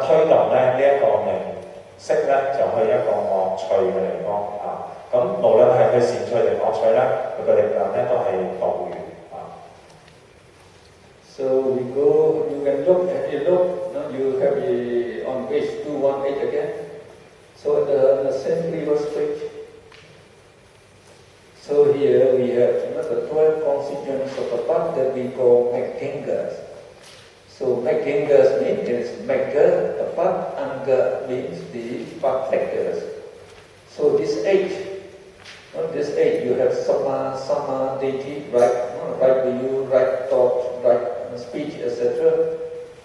推動咧呢一個名色咧就去一個惡趣嘅地方啊。咁無論係佢善趣定惡趣咧，佢嘅力量咧都係導緣啊。So you can look at the look. No, you have on page 218 again. So the same previous page. So here we have the 12 constituents of the path that we call Meghingas. So Meghingas means Megha, the path, Anga means the path factors. So this 8, you have Sama, Deity, right view, right thought, right speech, etc.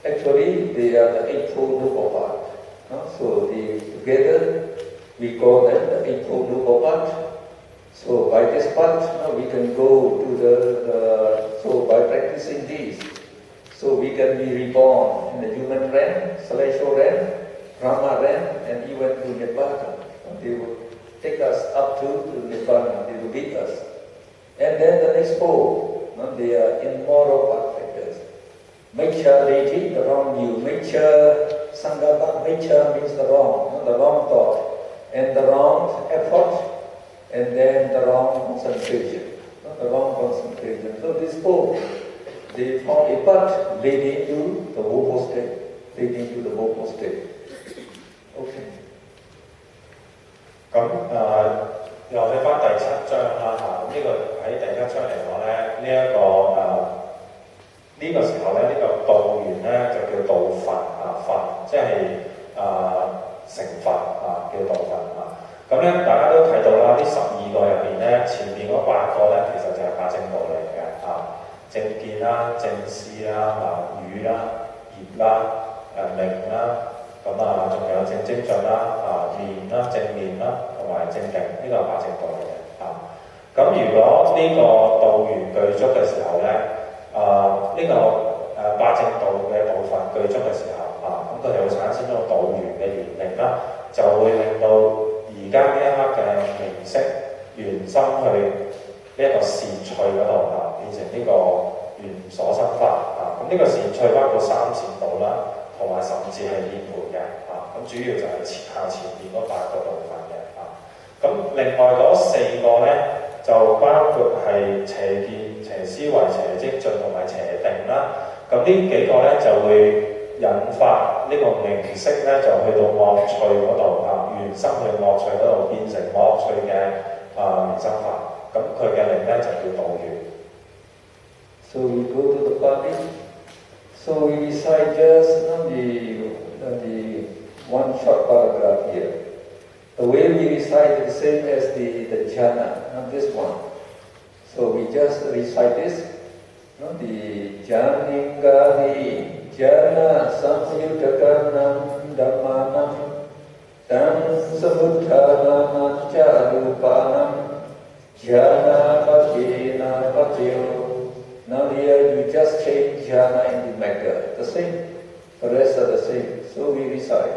Actually, they are the Eightfold Noble Path. So together we call them the Eightfold Noble Path. So by this path, we can go to so by practicing these, so we can be reborn in the human realm, celestial realm, Brahma realm, and even to Nibbana. They will take us up to Nibbana, they will lead us. And then the next four, they are immoral path factors. Miccha deity, the wrong view. Miccha sangapa, miccha means the wrong thought, and the wrong effort, and then the wrong concentration. So these four, they form a path leading to the woeful state. Okay. 咁又睇翻第7章啦嚇，咁呢個喺第1章嚟講咧，呢個時候咧，呢個道緣咧就叫道佛啊，佛即係成佛啊，叫道佛啊。咁咧大家都睇到啦，呢12個入邊咧，前面嗰8個咧其實就係八正道嚟嘅啊，正見啦、正思啦、語啦、業啦、名啦。咁仲有正精進啦、面啦、正面啦，同埋正定，呢個係八正道嚟嘅啊。咁如果呢個道緣具足嘅時候咧，呢個八正道嘅部分具足嘅時候啊，咁佢哋會產生咗道緣嘅緣力啦，就會令到而家呢一刻嘅名色緣心去呢一個善趣嗰度啊，變成呢個緣所生法啊。咁呢個善趣包括三善道啦。同埋甚至係涅槃嘅啊，咁主要就係向前面嗰8個部分嘅啊。咁另外嗰4個咧，就包括係邪見、邪思維、邪精進同埋邪定啦。咁呢幾個咧就會引發呢個名色咧，就去到惡趣嗰度啊，緣生去惡趣嗰度變成惡趣嘅名生法。咁佢嘅名咧就叫道緣。So we go to the Pali. So we recite just the one short paragraph here. The way we recite is the same as the jhana, not this one. So we just recite this. The janingani jhana samyuttakanam dhammanam tam samuttanam charupanam jhana patina patyo. Now here you just change jhana into megha. The same. The rest are the same. So we recite.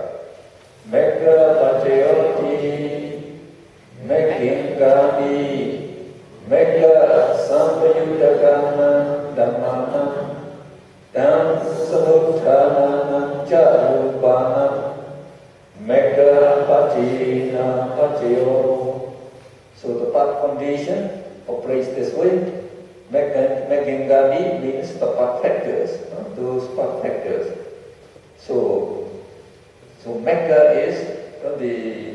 Megha patayoti meghingani megha sampayuttakanam dhammanam tam samuttanam charupanam megha patina patyo. So the path condition operates this way. Meghingani means the path factors, those path factors. So Megha is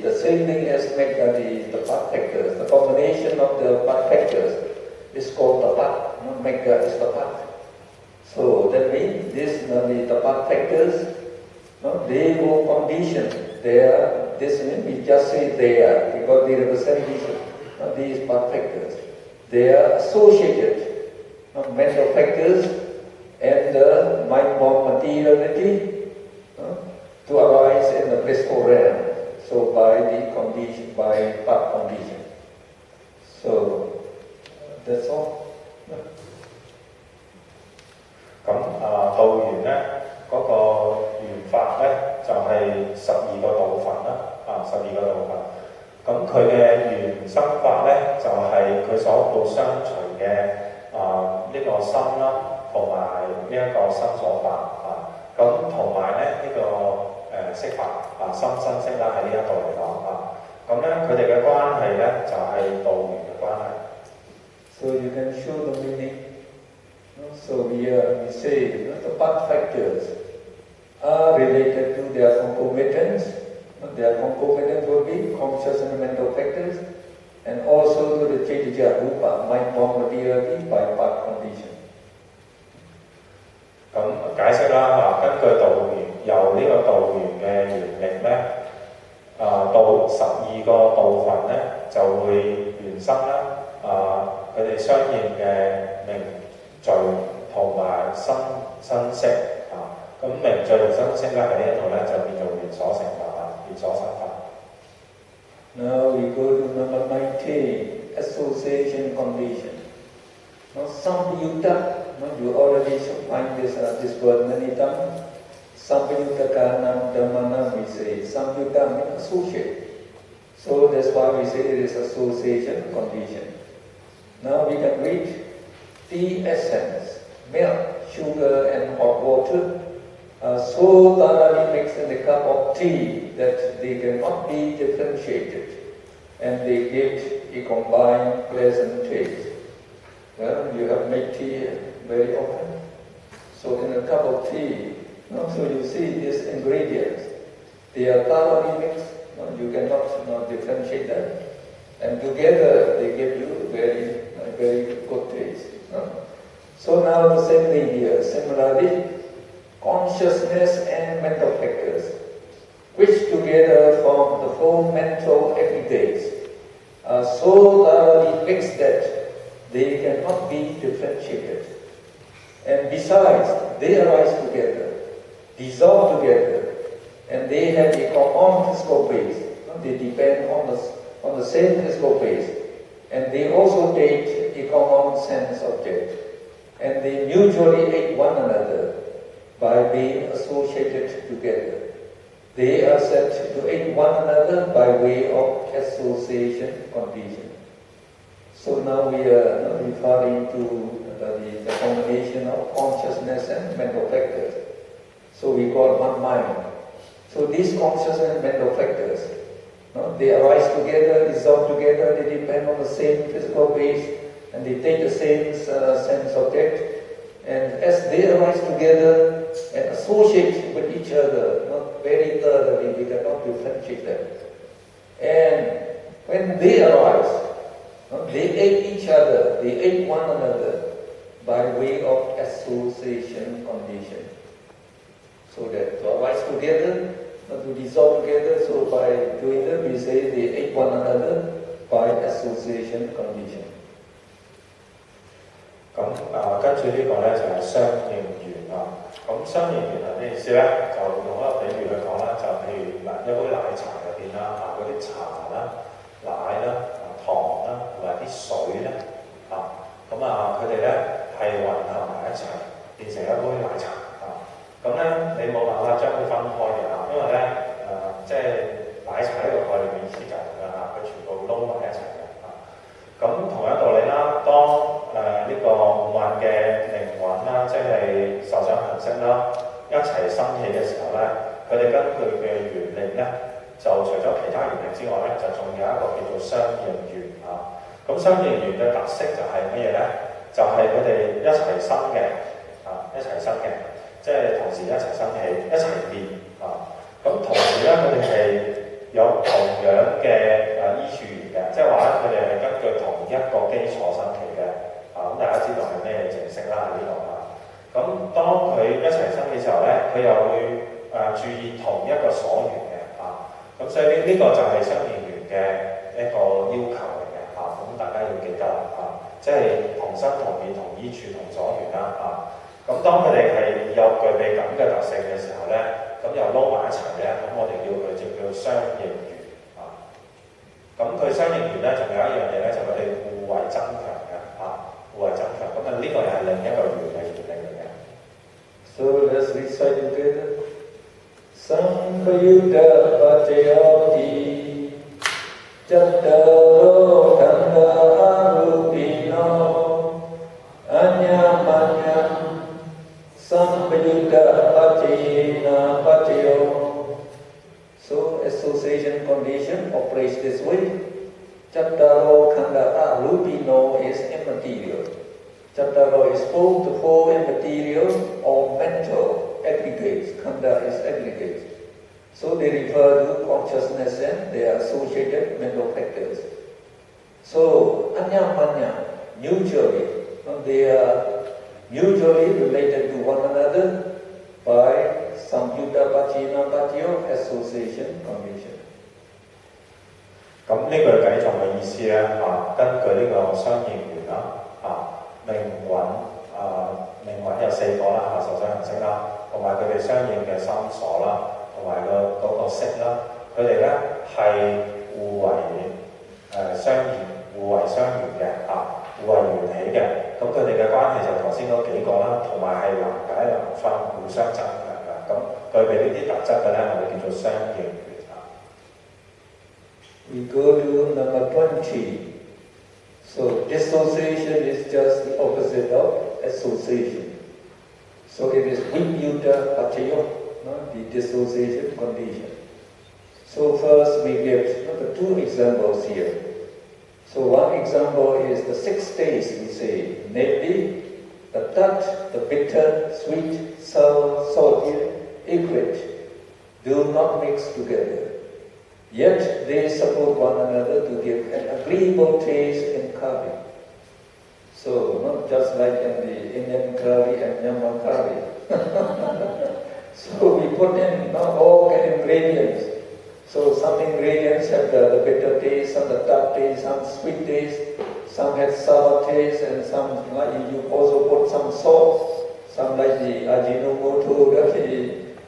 the same thing as Megha, the path factors. The combination of the path factors is called the path. Megha is the path. So that means the path factors, they will condition. This means we just say they are because they represent these path factors. They are associated mental factors and the mind-born materiality to arise in the blissful realm. So by path condition. So that's all. 咁道緣咧，嗰個緣法咧就係12個道分啦，12個道分。咁佢嘅緣生法咧，就係佢所報相隨嘅呢個心啦，同埋呢一個心所法啊。咁同埋咧呢個釋法心生識啦，喺呢一度嚟講咁咧佢哋嘅關係咧就係道緣嘅關係。So you can show the meaning. So we say the path factors are related to their concomitants. Their concomitants will be conscious and mental factors, and also to the Chaitya Rupa, mind form materiality by path condition. 咁解釋啦根據道緣，由呢個道緣嘅緣力咧到12個道分咧就會緣生啦佢哋相應嘅名序同埋生識咁名序同生識咧喺呢一度咧就變做緣所成法緣所生法。Now we go to number 19, association condition. Now Sampayutta, you already find this word many times. Sampayutta Karanam Dhammanam, we say. Sampayutta means associate. So that's why we say it is association condition. Now we can read tea essence, milk, sugar and hot water are so thoroughly mixed in the cup of tea that they cannot be differentiated, and they give a combined pleasant taste. Well, you have made tea very often. So in a cup of tea, so you see these ingredients, they are thoroughly mixed. You cannot differentiate them, and together they give you very good taste. So now the same thing here. Similarly, consciousness and mental factors, which together form the four mental epitates, are so thoroughly mixed that they cannot be differentiated. And besides, they arise together, dissolve together, and they have a common physical base. They depend on the same physical base, and they also take a common sense object, and they mutually aid one another by being associated together. They are said to aid one another by way of association condition. So now we are referring to the combination of consciousness and mental factors. So we call one mind. So these consciousness and mental factors, they arise together, dissolve together, they depend on the same physical base, and they take the same sense object. And as they arise together and associate with each other, very thoroughly, we cannot differentiate them. And when they arise, they aid each other, they aid one another by way of association condition. So that to arise together, to dissolve together, so by doing that we say they aid one another by association condition. 咁跟住呢個咧就係相應緣咁相應緣係咩意思咧？就用一個比喻去講啦，就譬如一杯奶茶入邊啦嗰啲茶啦、奶啦、糖啦同埋啲水咧佢哋咧係混合埋一齊變成一杯奶茶咁咧你冇辦法將佢分開嘅因為咧即係奶茶呢個概念意思就係咁樣佢全部撈埋一齊嘅咁同樣道理啦，當呢個五蘊嘅靈魂啦，即係受想行識啦，一齊生起嘅時候咧，佢哋根據嘅緣力咧，就除咗其他緣力之外咧，就仲有一個叫做相應緣咁相應緣嘅特色就係乜嘢咧？就係佢哋一齊生嘅一齊生嘅，即係同時一齊生起，一齊變咁同時咧，佢哋係有同樣嘅依處緣嘅，即係話咧，佢哋係根據同一個基礎生起嘅咁大家知道係咩形式啦喺呢度咁當佢一齊生嘅時候咧，佢又會注意同一個所緣嘅咁所以呢個就係相應緣嘅一個要求嚟嘅咁大家要記得即係同生同滅同依處同所緣啦咁當佢哋係有具備咁嘅特性嘅時候咧，咁又撈埋一齊咧，咁我哋叫佢就叫相應緣咁佢相應緣咧，仲有一樣嘢咧，就佢哋互為增強嘅互為增強。咁呢個又係另一個緣嘅緣嚟嘅。So let's recite together. Sampayutta Pachayoti Chattaro Khanda Arupino Anyamanyam Sampayutta Pachayena Pachayo association condition operates this way. Chattaro khanda arupino is immaterial. Chattaro is four to four immaterial or mental aggregates. Khanda is aggregates. So they refer to consciousness and their associated mental factors. So anyamanya, mutually, they are mutually related to one another by samyutta pachina patyo association condition. 咁呢句偈頌嘅意思咧根據呢個相應緣啦命運有四個啦受想行識啦，同埋佢哋相應嘅三所啦，同埋嗰個識啦，佢哋咧係互為相緣、互為相緣嘅互為緣起嘅。咁佢哋嘅關係就頭先嗰幾個啦，同埋係能解能分，互相增強嘅。咁具備呢啲特質嘅咧，我哋叫做相應緣。We go to number 20. So dissociation is just the opposite of association. So it is vinyutta pachayo, the dissociation condition. So first we give the two examples here. So one example is the 6 days we say, namely the tat, the bitter, sweet, sour, salty, acrid do not mix together. Yet they support one another to give an agreeable taste in curry. So not just like in the Indian curry and Myanmar curry. So we put in all the ingredients. So some ingredients have the bitter taste, some the tart taste, some sweet taste, some have sour taste, and some like you also put some salt, some like the ajinomoto,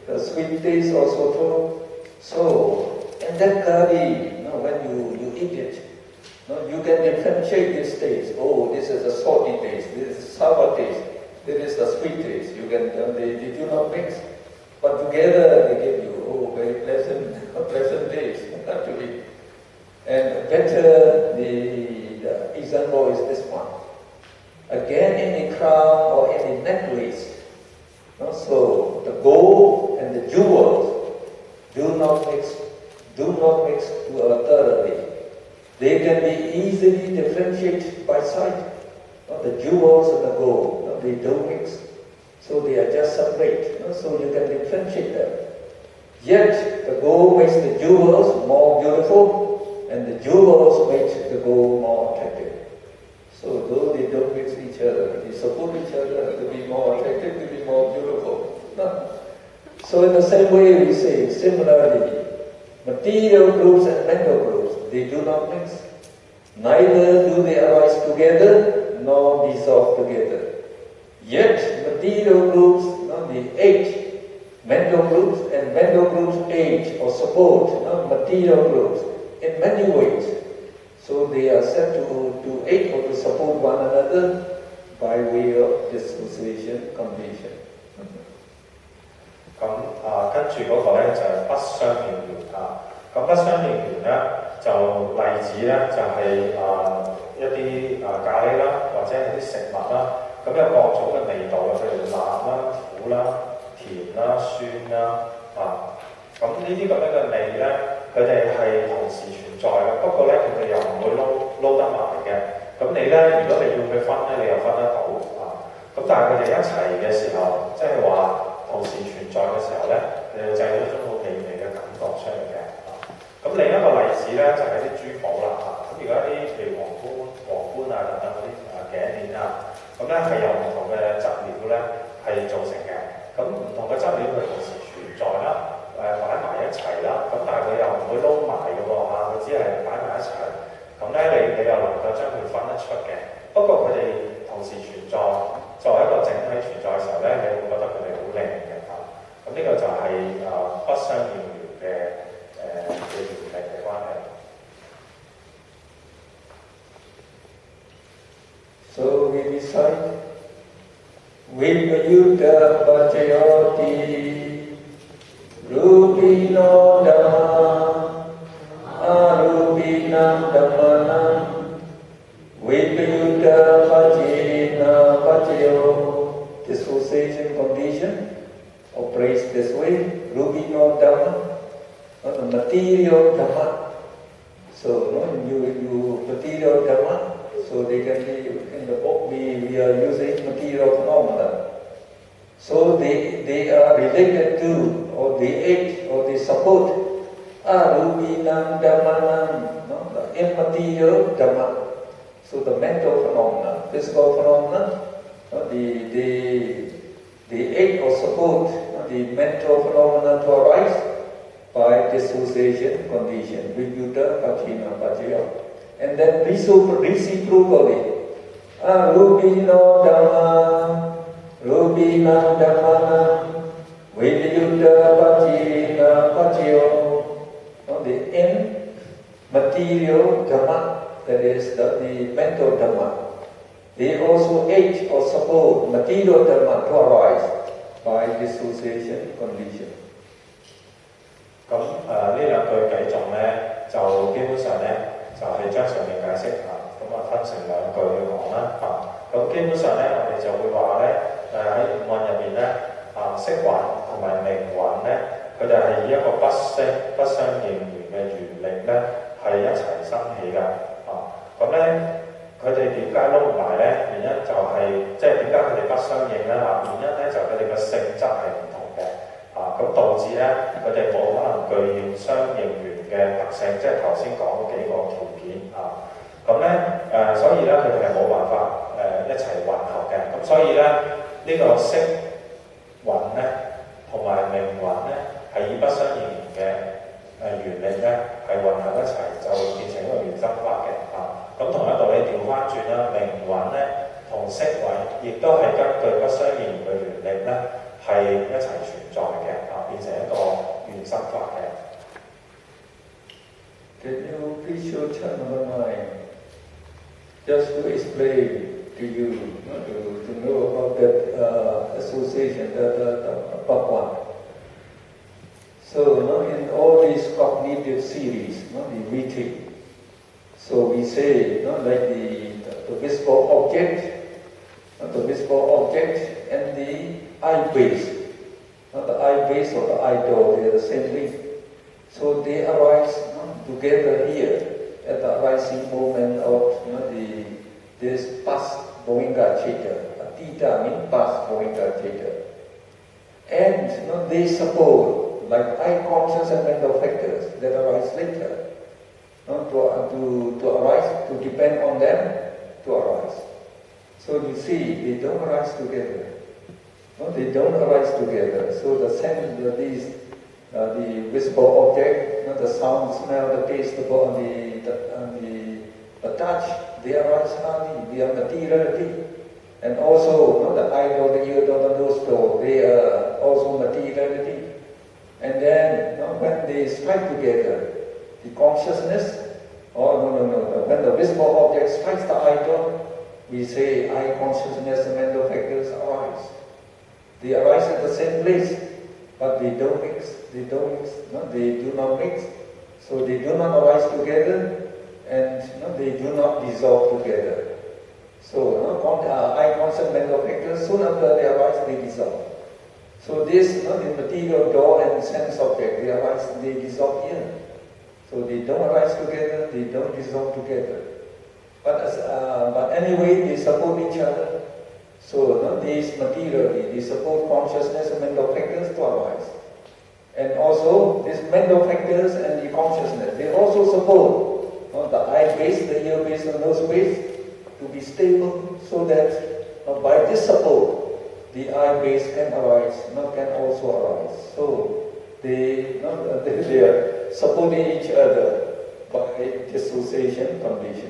the sweet taste also too. So and that curry, when you eat it, you can differentiate this taste. Oh, this is a salty taste, this is a sour taste, this is the sweet taste. You can, they do not mix, but together they give you, very pleasant taste actually. And better, the example is this one. Again, any crown or any necklace, so the gold and the jewels do not mix thoroughly. They can be easily differentiated by sight. The jewels and the gold, they don't mix. So they are just separate. So you can differentiate them. Yet the gold makes the jewels more beautiful, and the jewels make the gold more attractive. So though they don't mix each other, they support each other to be more attractive, to be more beautiful. So in the same way we say, similarly, material groups and mental groups, they do not mix. Neither do they arise together nor dissolve together. Yet material groups, the 8 mental groups, and mental groups aid or support material groups in many ways. So they are said to aid or to support one another by way of dissociation condition. 咁跟住嗰個咧就係不相應緣咁不相應緣咧就例子咧就係一啲咖喱啦，或者係啲食物啦，咁有各種嘅味道譬如辣啦、苦啦、甜啦、酸啦咁呢啲咁樣嘅味咧，佢哋係同時存在嘅，不過咧佢哋又唔會撈得埋嘅。咁你咧，如果你要佢分咧，你又分得到咁但係佢哋一齊嘅時候，即係話同時存在嘅時候咧，你就製造一種好美味嘅感覺出嚟嘅。咁另一個例子咧就係啲珠寶啦咁而家啲譬如皇冠等等嗰啲頸鏈咁咧係由唔同嘅質料咧係造成嘅。咁唔同嘅質料佢同時存在啦，擺埋一齊啦，咁但係佢又唔會撈埋嘅喎佢只係擺埋一齊。咁咧你又能夠將佢分得出嘅。不過佢哋同時存在，作為一個整體存在嘅時候咧，你會覺得佢哋好靚嘅咁呢個就係不相應緣嘅緣力嘅關係。So we recite Vinyutta Pachayoti Rupino Dhamma Arupinam Dhammanam Vinyutta Pachina Pachayo. Dissociation condition operates this way. Rupino Dhamma, the material Dhamma. So you material Dhamma, so they can be in the book we are using material phenomena. So they are related to, or they aid, or they support arubinam dhammanam, the immaterial Dhamma. So the mental phenomena, physical phenomena, they aid or support the mental phenomena to arise by dissociation condition, vidyuta, pachina, pachaya. And then reciprocally, arubino dhamma, rubinam dhammanam, vidyuta, pachina, pachayo. The immaterial Dhamma, that is the mental Dhamma. They also aid or support material Dhamma to arise by dissociation condition. 咁呢兩句偈頌咧，就基本上咧就係將上面解釋咁分成兩句去講啦咁基本上咧，我哋就會話咧喺五蘊入邊咧色蘊同埋名蘊咧，佢哋係以一個不相應緣嘅緣力咧係一齊生起㗎咁咧佢哋點解撈唔埋咧？原因就係即係點解佢哋不相應咧原因咧就佢哋嘅性質係唔同嘅咁導致咧佢哋冇可能具現相應緣嘅特性，即係頭先講嗰幾個條件咁咧所以咧佢哋係冇辦法一齊混合嘅，咁所以咧呢個色蘊咧同埋名蘊咧係以不相應緣嘅緣力咧係混合一齊，就變成一個原生法嘅咁同一道理調翻轉啦，名蘊咧同色蘊亦都係根據不相應緣嘅緣力咧係一齊存在嘅變成一個原生法嘅。Can you please show channel 9 just to explain to you to know about that association, the Bhagwan. So in all these cognitive series, the retreat, so we say like the visible object, and the eye base. The eye base or the idol, they are the same thing. So they arise together here at the arising moment of this past Bhovinga Cheta. Atita means past Bhovinga Cheta. And they support like eye conscious and mental factors that arise later. To arise, to depend on them to arise. So you see, they don't arise together. They don't arise together. So the sense, the visible object, the sound, smell, the taste, the touch, they arise only. They are materiality. And also the eye, the ear, the nose, they are also materiality. And then when they strike together, the consciousness, when the visible object strikes the idol, we say eye consciousness and mental factors arise. They arise at the same place, but they don't mix. They do not mix. So they do not arise together, and they do not dissolve together. So eye conscious mental factors, soon after they arise, they dissolve. So this, the material door and sense object, they arise, they dissolve here. So they don't arise together, they don't dissolve together. But anyway, they support each other. So these materially, they support consciousness and mental factors to arise. And also, these mental factors and the consciousness, they also support the eye base, the ear base, the nose base to be stable, so that by this support, the eye base can arise, can also arise. So they are supporting each other by dissociation condition.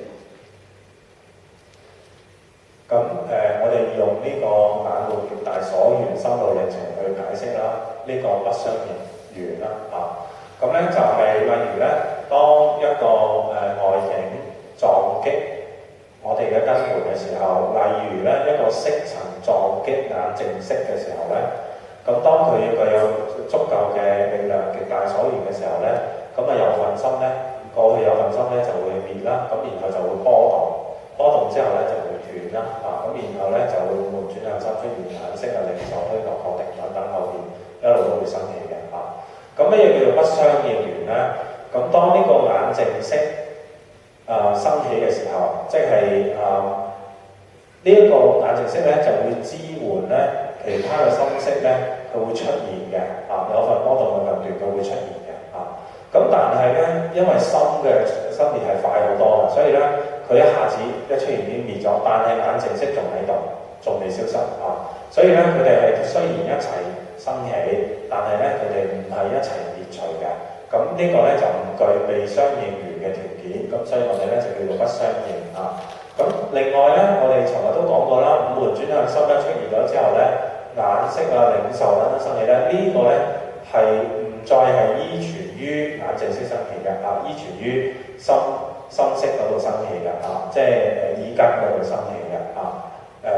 咁我哋用呢個眼路極大所緣心路歷程去解釋啦，呢個不相應緣啦咁咧就係例如咧，當一個外境撞擊我哋嘅根門嘅時候，例如咧一個色塵撞擊眼淨色嘅時候咧，咁當佢具有足夠嘅力量極大所緣嘅時候咧，咁有份心咧過去有份心咧就會滅啦，咁然後就會波動之後咧就會斷啦咁然後咧就會換轉向心出現眼色靈所虛構確定等等後邊一路都會生起嘅咁乜嘢叫做不相應緣咧？咁當呢個眼淨識生起嘅時候，即係呢一個眼淨識咧就會支援咧其他嘅心識咧，佢會出現嘅有份波動嘅近段佢會出現嘅咁但係咧，因為心滅係快好多嘅，所以咧佢一下子一出現已經滅咗，但係眼淨識仲喺度，仲未消失所以咧佢哋係雖然一齊生起，但係咧佢哋唔係一齊滅除嘅。咁呢個咧就唔具備相應緣嘅條件，咁所以我哋咧就叫做不相應咁另外咧，我哋從來都講過啦，五門轉向心咧出現咗之後咧，眼識領受等等生起咧，呢個咧係唔再係依存於眼淨識生起嘅依存於心識嗰度生起嘅即係意根嗰度生起嘅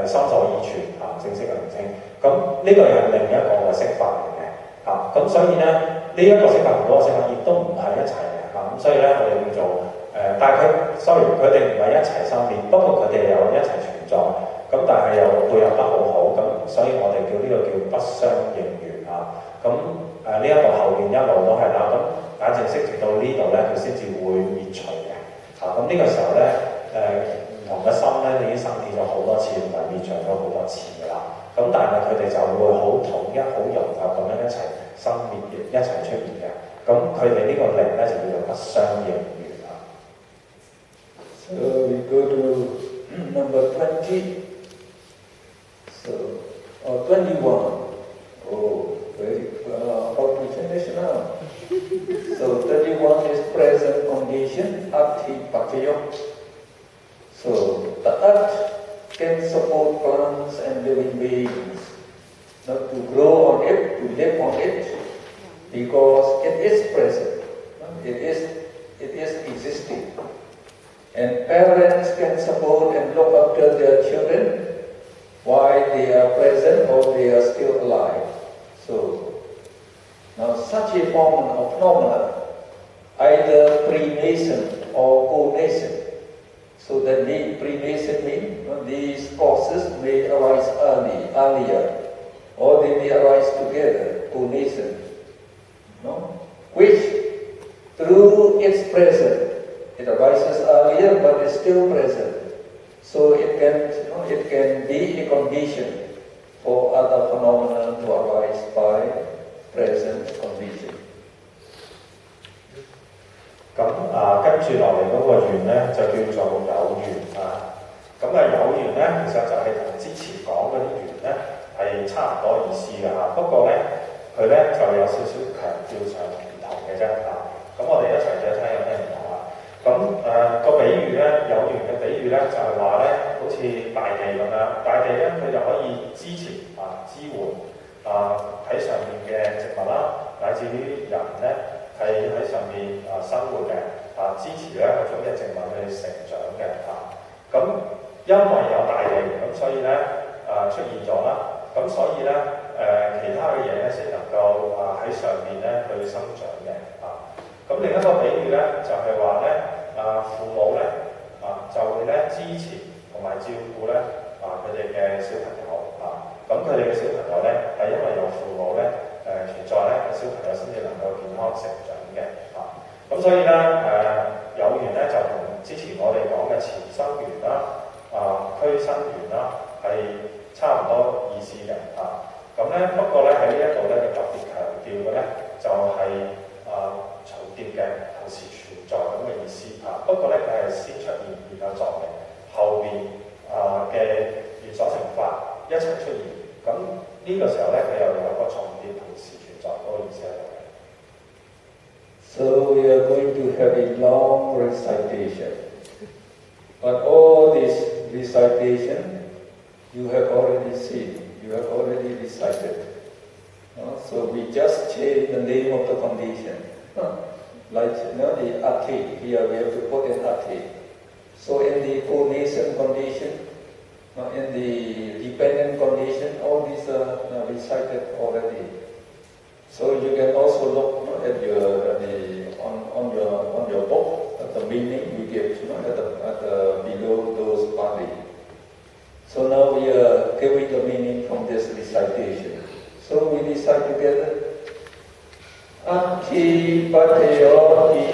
心所依存正識嘅名稱。咁呢個又係另一個嘅識法嚟嘅咁所以咧呢一個識法同嗰個識法亦都唔係一齊嘅咁所以咧我哋叫做但係佢哋唔係一齊生滅，不過佢哋又一齊存在，咁但係又配合得好好，咁所以我哋叫呢個叫不相應緣咁呢一個後邊一路都係啦，咁眼淨識直到呢度咧，佢先至會滅除嘅咁呢個時候咧唔同嘅心咧已經生起咗好多次，同埋滅除咗好多次㗎啦，咁但係佢哋就會好統一、好融合咁樣一齊生滅一齊出現嘅，咁佢哋呢個力咧就叫做不相應緣。So we go to number 20. So, 21. Oh, very how to finish now? So 21 is present condition, Abhidhamma. So the earth can support plants and living beings, not to grow on it, to live on it, because it is present. It is existing. And parents can support and look after their children while they are present or they are still alive. So, now such a form of phenomena, either pre-nascent or co-nascent. So that pre-nascent means these causes may arise earlier, or they may arise together, co-nascent. Which, through its presence, it arises earlier, but is still present. So it can be a condition for other phenomena to arise by present condition. 咁跟住落嚟嗰個緣咧，就叫做有緣咁有緣咧，其實就係同之前講嗰啲緣咧係差唔多意思嘅不過咧佢咧就有少少強調上唔同嘅啫咁我哋一齊睇睇有咩唔同個比喻咧，有緣嘅比喻咧就係話咧，好似大地咁樣，大地咧佢就可以支持支援喺上面嘅植物啦，乃至於人咧係喺上面生活嘅支持咧嗰種嘅植物去成長嘅咁因為有大地，咁所以咧出現咗啦，咁所以咧其他嘅嘢咧先能夠喺上面咧去生長嘅咁另一個比喻咧就係話咧父母咧就會咧支持同埋照顧咧佢哋嘅小朋友咁佢哋嘅小朋友咧係因為有父母咧存在咧，小朋友先至能夠健康成長嘅咁所以咧有緣咧就同之前我哋講嘅前生緣啦俱生緣啦係差唔多意思嘅咁咧不過咧喺呢一度咧特別強調嘅咧就係重疊嘅同時存在咁嘅意思不過咧佢係先出現然後作明，後面嘅緣所成法一齊出現，咁呢個時候咧佢又有一個重疊同時存在嗰個意思喺度嘅。So we are going to have a long recitation, but all this recitation you have already seen, you have already recited. So we just change the name of the condition. Like the ati, here we have to put an ati. So in the co-nascent condition, in the dependent condition, all these are recited already. So you can also look at on your book at the meaning we give below those body. So now we are giving the meaning from this recitation. So we recite together. Abhidhamma patayoti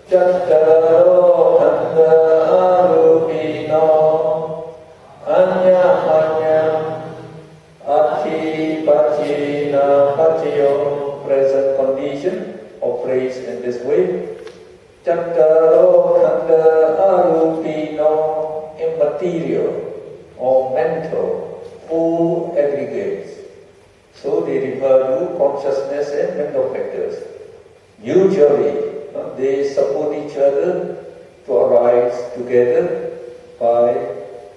Chattaro khanda arupino Anyam anyam Adhipajina patayo. Present condition operates in this way. Chattaro khanda arupino, immaterial or mental, four aggregates. So they refer to consciousness and mental factors. Usually, they support each other to arise together by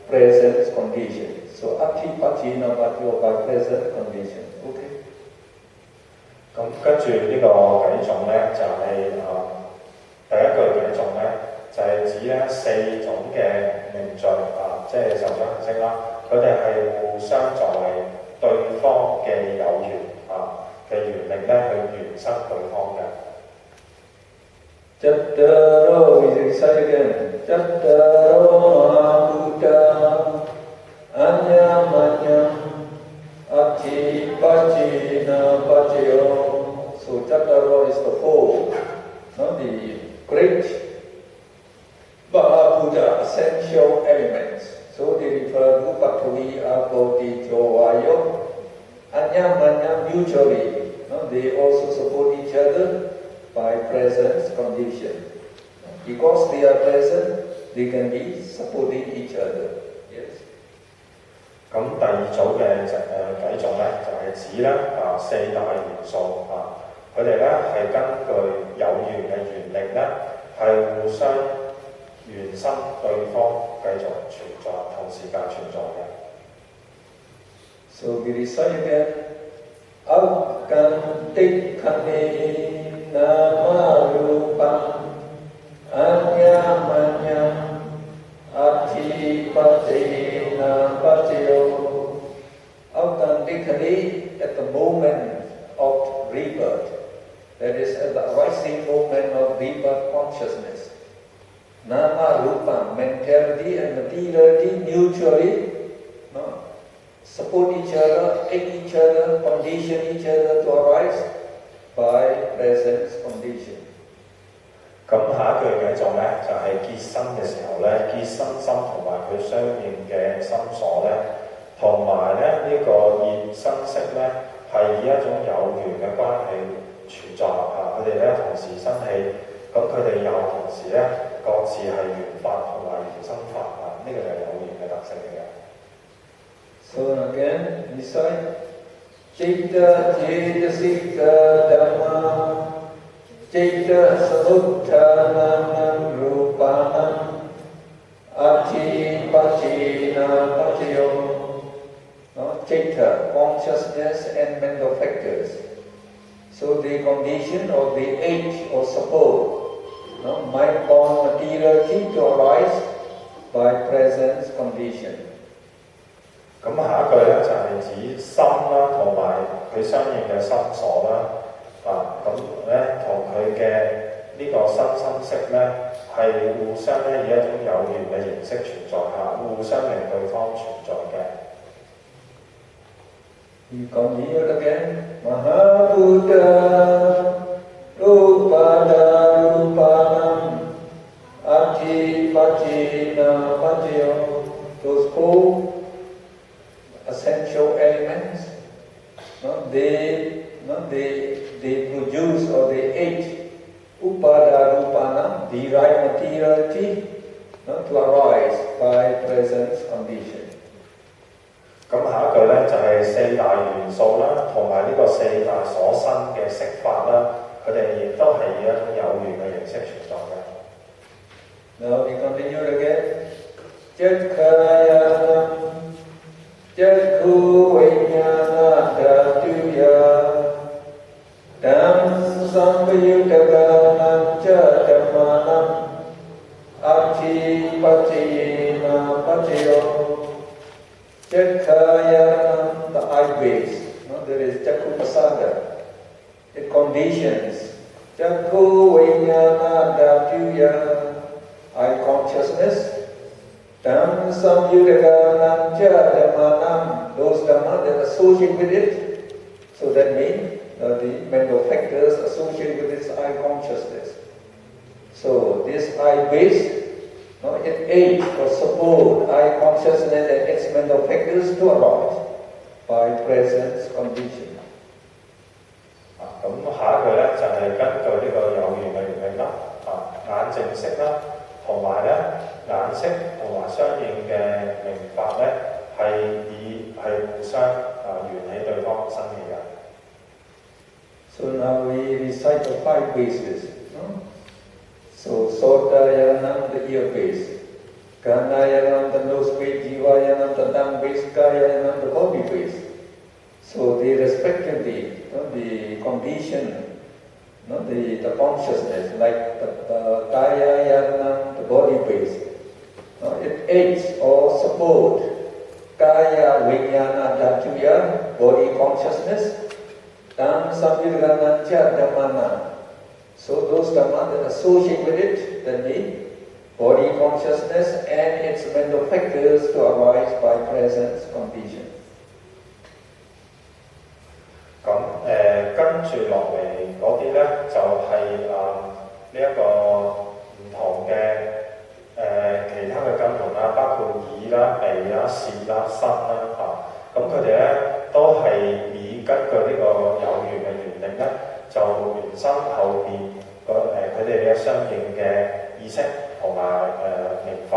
present condition. So Adhipajina patayo by present condition. Okay. 咁跟住呢個偈頌咧，就係、第一句偈頌咧，就係、指咧四種嘅名序即係受想行識啦，佢哋係互相作為對方嘅有緣嘅緣力咧，去緣生對方嘅。Chattaro, we say again. Chattaro Mahabhuta Anyam anyam Adhipajina patayo. So Chattaro is the four, the great Mahabhuta, essential elements. So they refer to Patavi, Apo, Tejo, Vayo. Anyam anyam mutually. They also support each other by presence condition. Because they are present, they can be supporting each other. Yes. 咁第二組嘅偈頌咧，就係、指咧四大元素佢哋咧係根據有緣嘅緣力咧，係互相緣生對方繼續存在，同時間存在嘅。So we recite again. Avkantikkane namarupam anyam anyam adhipajena patayo. Avkantikkane, at the moment of rebirth, that is at the arising moment of rebirth consciousness. Nama rupa, mentality and materiality mutually support each other, aid each other, condition each other to arise by presence condition. 咁下一句嘅頌咧，就係、結生嘅時候咧，結生心同埋佢相應嘅心所咧，同埋咧呢個業生識咧，係以一種有緣嘅關係存在佢哋咧同時生起，咁佢哋又同時咧各自係緣法同埋緣生法呢個就係有緣嘅特性嚟嘅。So again, recite Citta Cetasika Dhamma Citta Samuttanam Rupanam Adhipajena patayo. Citta, consciousness and mental factors. So the condition or the aid or support mind-born materiality to arise by presence condition. 咁下一句咧就係、指心啦，同埋佢相應嘅心所啦，咁咧同佢嘅呢個心生識咧係互相咧以一種有緣嘅形式存在互相令對方存在嘅。You continue again. Mahabhuta Rupada Rupanam Adhipajena patayo. Those four essential elements, they produce or they aid upada rupanam, derived materiality, to arise by presence condition. 咁下一句咧就係、四大元素啦，同埋呢個四大所生嘅色法啦，佢哋亦都係以一種有緣嘅形式存在嘅。Now we continue again. Jatkhayanam Jakku Vijnana Dhatuya Tam Samyudaganam Jatamanam Adhipajena patayo. Jatkhayanam, the eye base. There is Jakku Pasada. It conditions. Jakku Vijnana Dhatuya, eye consciousness. Tam Samyudaganam Jatamanam, those dhamma that associate with it. So that means the mental factors associated with this eye consciousness. So this eye base, it aids or supports eye consciousness and its mental factors to arise by presence condition. 咁下一句咧就係根據呢個有緣嘅原理啦，眼淨色啦，同埋咧眼色同埋相應嘅明白咧係互相緣起對方生起嘅。So now we recite the 5 bases. So Sota Yaranam, the ear base, Gana Yaranam, the nose base, Jiva Yaranam, the tongue base, Kaya Yaranam, the body base. So they respectively, the condition, the consciousness, like the Kaya Yaranam, the body base, it aids or supports Kaya Vijnana Dhatuya, body consciousness, Tam Samvirganancha Dhammana. So those dhamma that associate with it, the body consciousness and its mental factors to arise by presence condition. 咁跟住落嚟嗰啲咧就係呢一個唔同嘅其他嘅根門啦，包括耳啦、鼻啦、舌啦、身啦咁佢哋咧都係以根據呢個有緣嘅原理咧，就原生後邊佢哋嘅相應嘅意識同埋明法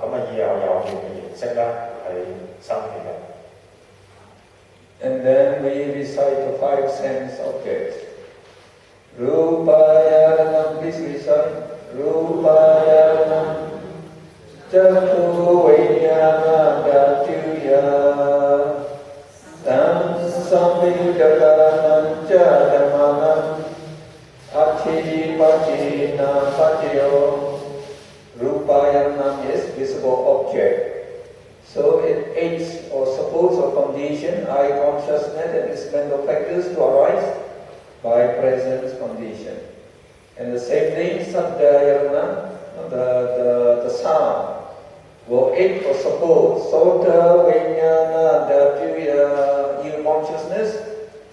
咁以有緣嘅形式咧係生起嘅。And then we recite the 5 sense objects. Rupayaranam, please recite. Rupayaranam, Jatu Vijnana Dhatuya, Tam Samvidaganan Jadamanam, Abhidhamma Course. Rupayanam is visible object. So it aids or supports or condition eye consciousness and its mental factors to arise by presence condition. And the same thing, Saddayana, the sound, will aid or support Sota Vijnana Dhatuya, ear consciousness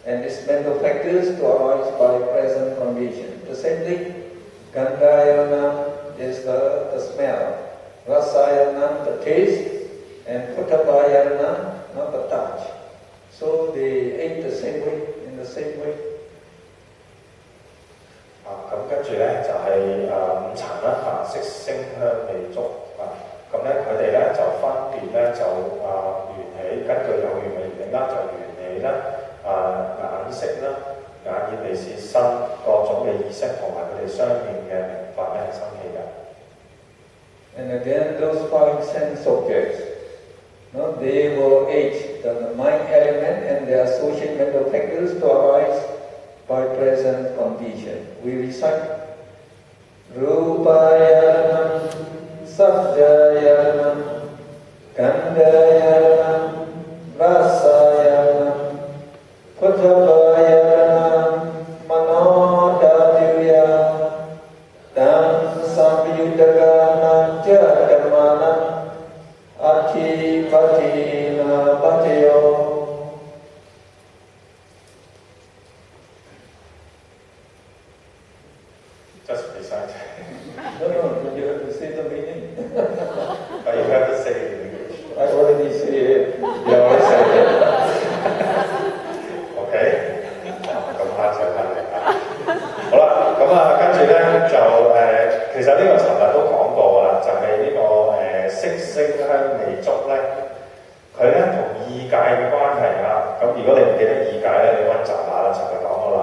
and its mental factors to arise by present condition. The same thing, Gandhayana is the smell, Rasayana, the taste, and Putabhayana, not the touch. So they act the same way, in the same way. 咁跟住咧就係五塵啦色聲香味觸咁咧佢哋咧就分別咧就緣起，根據有緣嘅原理啦，就緣起咧眼色啦、眼耳鼻舌身各種嘅意識同埋佢哋相應嘅明法咧生起嘅。And again, those 5 sense objects, they will aid the mind element and their associated mental factors to arise by present condition. We recite Rupayanam, Saddhayanam, Gandhayanam, Rasayanam, Putabhayanam, Manodhatuya, Tam Samyudaganam Jadamanam, Abhidhamma Course. Just recite. No, you have to say the meaning. But you have to say it in English. I already say it. You already said it. OK， 咁下次翻嚟好啦，咁跟住咧就其實呢個尋日都講過啦，就係呢個色聲香味觸咧，佢咧同意界嘅關係咁如果你唔記得意界咧，你溫習下啦，尋日講過啦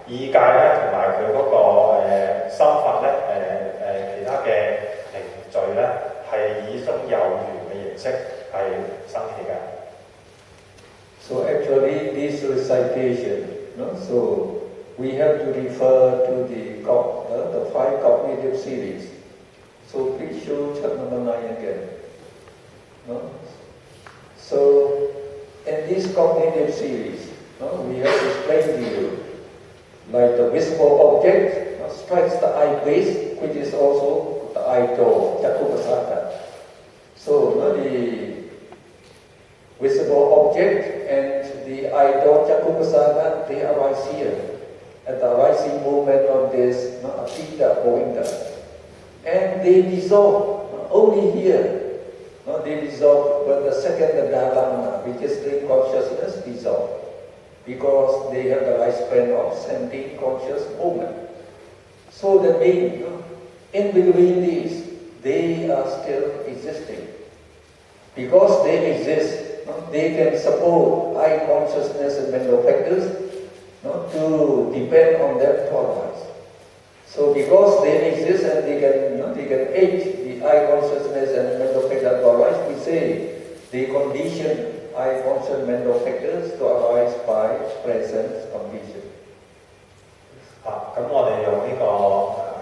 意界咧同埋佢嗰個心法咧其他嘅凝聚咧係以一種有緣嘅形式係生起嘅。So actually, this recitation, so we have to refer to the 5 cognitive series. So please show chapter number 9 again. So in this cognitive series, we have explained to you, like the visible object strikes the eye base, which is also the eye door, Chakupasada. So the visible object and the idol Chakupasada, they arise here at the rising moment of this Abhidhamma Course. And they dissolve only here. They dissolve when the second dharana, which is dream consciousness, dissolve. Because they have the lifespan of sending conscious movement. So that means, in between these, they are still existing. Because they exist, they can support eye consciousness and mental factors to depend on them to arise. So because they exist and they can aid the eye consciousness and mental factors to arise, we say they condition eye conscious mental factors to arise by present condition. 咁我哋用呢個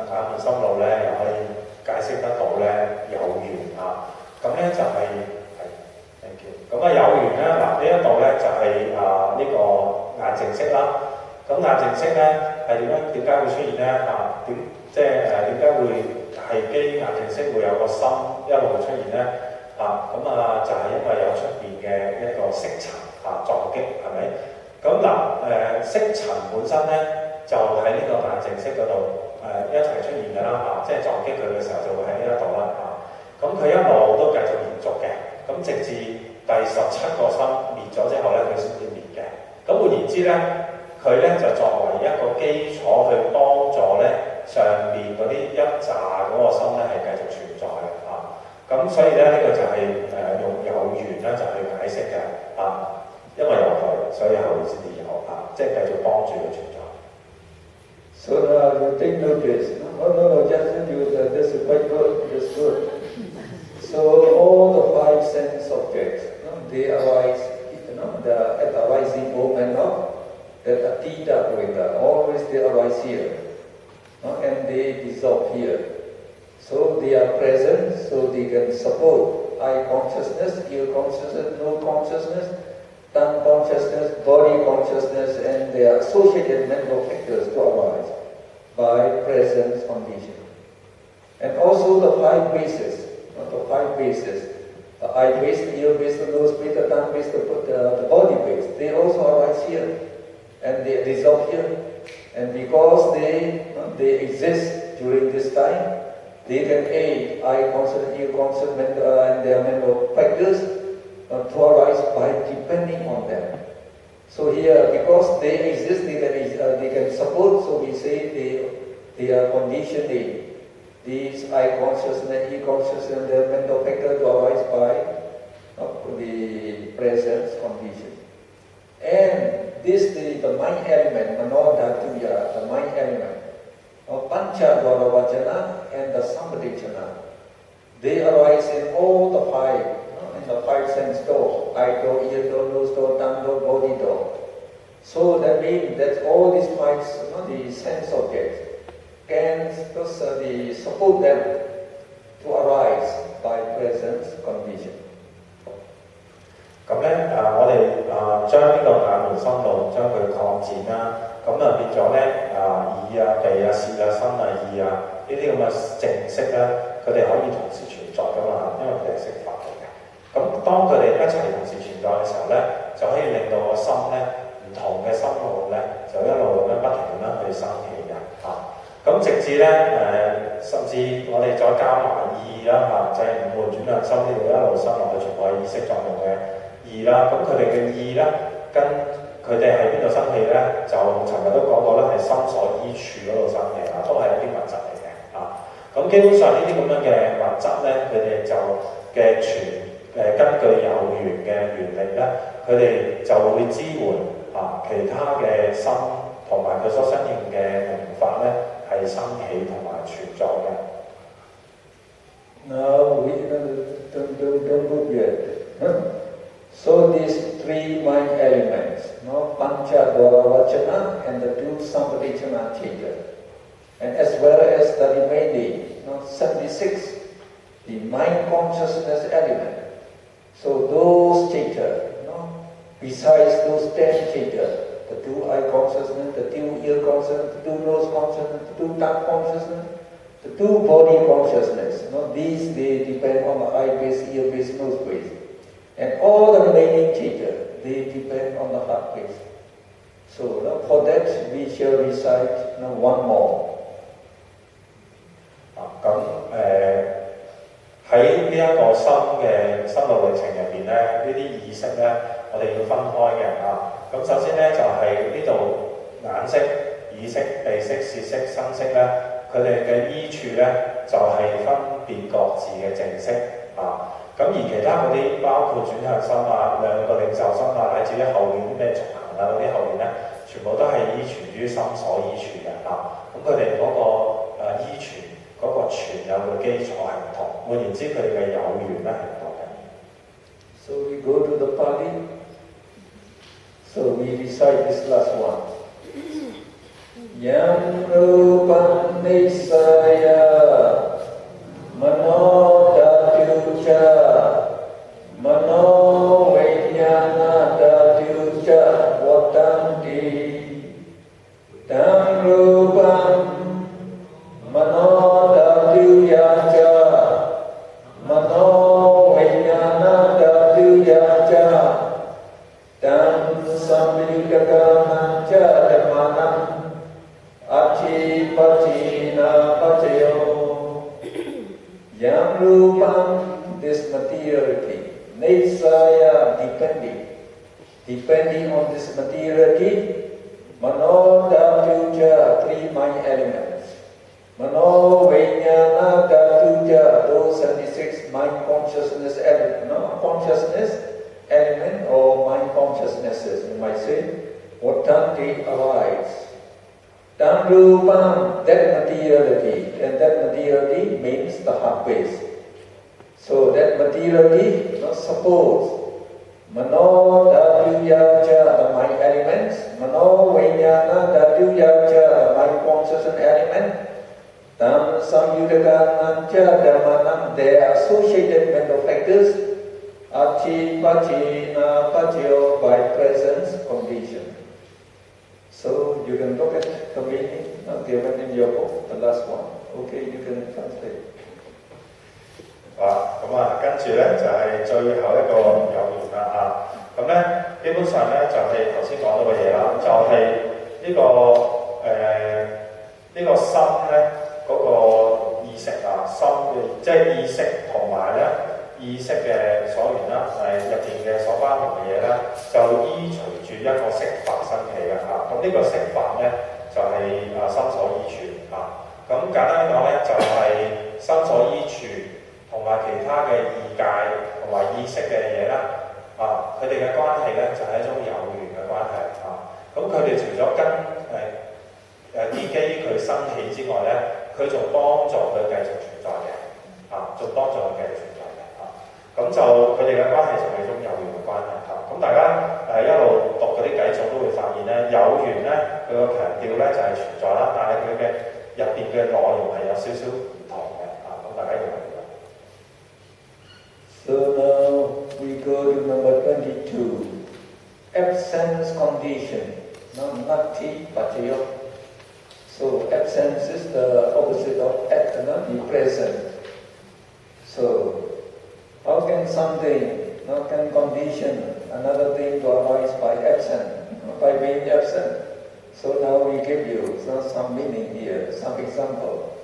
眼門心路咧，又可以解釋得到咧有緣啊。咁咧就係thank you。咁有緣咧，嗱呢一度咧就係呢個眼淨色啦。咁眼淨色咧係點解會出現咧？點解會係基於眼淨色會有個心一路出現咧？就係因為有出邊嘅一個色塵撞擊，係咪？咁色塵本身咧。就喺呢個眼淨色嗰度一齊出現㗎啦即係撞擊佢嘅時候就會喺呢一度啦咁佢一路都繼續延續嘅，咁直至第17個心滅咗之後咧，佢先至滅嘅。咁換言之咧，佢咧就作為一個基礎去幫助咧上面嗰啲一紮嗰個心咧係繼續存在嘅咁所以咧呢個就係用有緣咧就去解釋嘅因為有佢，所以後面先至有即係繼續幫住佢存在。So now you take notice. No, just use this is quite good, this is good. So all the five sense objects, they arise, at the rising moment of that Abhidhamma Course, always they arise here, and they dissolve here. So they are present, so they can support eye consciousness, ear consciousness, nose consciousness, tongue consciousness, body consciousness, and their associated mental factors to arise by presence condition. And also the five bases, the eye base, the ear base, the nose base, the tongue base, the body base, they also arise here, and they dissolve here. And because they exist during this time, they can aid eye consciousness, ear consciousness, and their mental factors to arise by depending on them. So here, because they exist, they can support, so we say they are conditioning these eye consciousness, ear consciousness, and their mental factors to arise by the presence condition. And this, the mind element, Manodhatuya, the mind element, Pancha Vajana and the Samadhichana, they arise in all the five. The five sense door, eye door, ear door, nose door, tongue door, body door. So that means that all these five, the sense objects, can support them to arise by presence condition. 咁咧我哋將呢個眼門心路將佢擴展啦，咁變咗咧耳鼻舌身意呢啲咁嘅淨色咧，佢哋可以同時存在噶嘛，因為佢哋係色法嚟嘅。咁當佢哋一齊同時存在嘅時候咧，就可以令到個心咧唔同嘅心路咧，就一路咁樣不停咁樣去生起嘅咁直至咧甚至我哋再加埋意啦就係五門轉量心呢度一路生落去，全部係意識作用嘅意啦。咁佢哋嘅意咧，跟佢哋喺邊度生起咧？就尋日都講過啦，係心所依處嗰度生起都係一啲物質嚟嘅咁基本上呢啲咁樣嘅物質咧，佢哋就嘅根據有緣嘅原理咧，佢哋就會支援其他嘅心同埋佢所相應嘅明法咧，係生起同埋存在嘅。Now we don't go yet. So these three mind elements, Pancha Vajana and the two Samadhichana Chita, and as well as the remaining 76, the mind consciousness element. So those Chita, besides those 10 Chita, the two eye consciousness, the two ear consciousness, the two nose consciousness, the two tongue consciousness, the two body consciousness. These they depend on the eye base, ear base, nose base. And all the remaining Chita, they depend on the heart pace. So for that we shall recite one more. 喺呢一個心路歷程入邊咧，呢啲意識咧，我哋要分開嘅咁首先咧就係呢度眼識、耳識、鼻識、舌識、身識咧，佢哋嘅依處咧就係分別各自嘅正識咁而其他嗰啲包括轉向心兩個領受心乃至於後面啲咩續行嗰啲後面咧，全部都係依存於心所依存嘅咁佢哋嗰個依存嗰個存有嘅基礎係唔同，換言之佢哋嘅有緣咧係唔同嘅。So we go to the Pali. So we recite this last one. Yam rupam nisaya mano dhatucha mano vijnana dhatucha vatanti tam rupam mano dhatuyacha mano vijnana dhatuyacha tam samyukamancha dhammanam achi pachina pachayo yam rupam, this materiality, nisaya, depending on this materiality, mano dhatuja, 3 mind elements, mano vijnana dhatuja, those 76 mind consciousness element or mind consciousnesses, you might say, vatanti, arise. Tam rupam, that materiality, and that materiality means the heart base. So that materiality, suppose mano dhatuyacha, the mind elements, mano vijnana dhatuyacha, the mind consciousness element, tam samyudakanancha dhammanam, they are associated mental factors, achi pachina pachayo, by presence condition. So you can look at the meaning given in your book, the last one. Okay, you can translate. 跟住咧就係最後一個有緣啦咁咧基本上咧就係頭先講到嘅嘢啦，就係呢個心咧嗰個意識心嘅即係意識同埋咧意識嘅所緣啦，入邊嘅所包含嘅嘢咧，就依隨住一個色法生起嘅咁呢個色法咧就係心所依處咁簡單講咧就係心所依處同埋其他嘅意界同埋意識嘅嘢啦佢哋嘅關係咧就係一種有緣嘅關係咁佢哋除咗跟依基於佢生起之外咧，佢仲幫助佢繼續存在嘅仲幫助佢繼續存在嘅咁就佢哋嘅關係就係一種有緣嘅關係咁大家一路讀嗰啲偈頌都會發現咧，有緣咧佢個強調咧就係存在啦，但係佢嘅入邊嘅內容係有少少唔同嘅咁大家要明白。So now we go to number 22. Absence condition, nati pachayo. So absence is the opposite of the present. So how can something, can condition another thing to arise by absence, by being absent? So now we give you some meaning here, some example.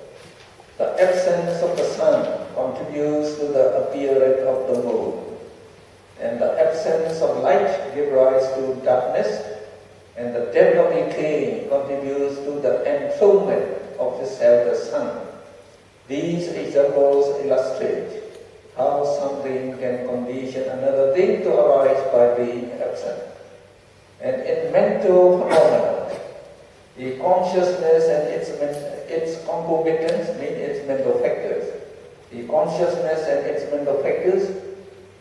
The absence of the sun contributes to the appearance of the moon, and the absence of light gives rise to darkness, and the death of decay contributes to the enthronement of the self, the sun. These examples illustrate how something can condition another thing to arise by being absent. And in mental phenomena, the consciousness and its concomitants mean its mental factors. The consciousness and its mental factors,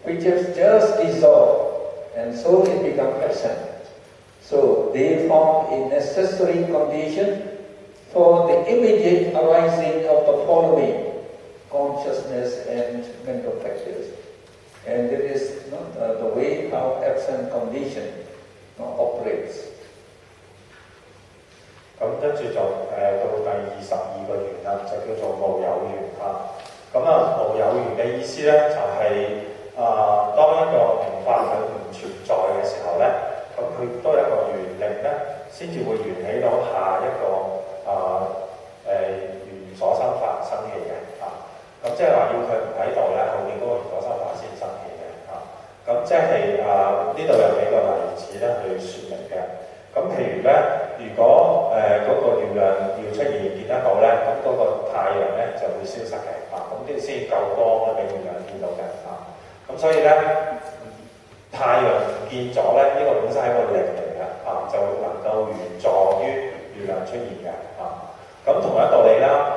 which has just dissolved, and so it becomes absent. So they form a necessary condition for the immediate arising of the following consciousness and mental factors. And it is the way how absent condition operates. 咁跟住就到第22個緣啦，就叫做無有緣咁無有緣嘅意思咧，就係當一個名法佢唔存在嘅時候先至會緣起到下一個緣所生法生起嘅咁即係話要佢唔喺度咧，後面嗰個緣所生法先生起嘅咁即係呢度有幾個例子咧去説明嘅。咁譬如咧，如果嗰個月亮要出現見得到咧，咁嗰個太陽咧就會消失嘅咁啲先夠光咧俾月亮見到嘅咁所以咧太陽唔見咗咧，呢個本身係一個力嚟嘅就能夠援助於月亮出現嘅咁同一道理啦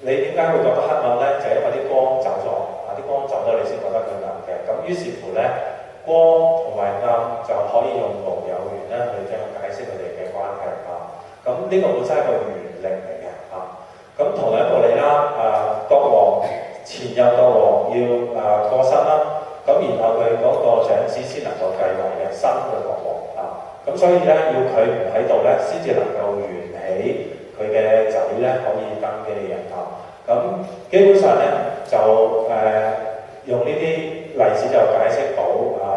你點解會覺得黑暗咧？就係因為啲光走咗啲光走咗你先覺得佢暗嘅。咁於是乎咧，光同埋暗就可以用無有緣咧去將解釋佢哋嘅關係咁呢個本身係一個緣力嚟嘅咁同一道理啦國王前任國王要過身啦，咁然後佢嗰個長子先能夠繼位嘅新嘅國王咁所以咧要佢唔喺度咧，先至能夠緣起佢嘅仔咧可以登基嘅咁基本上咧就用呢啲例子就解釋到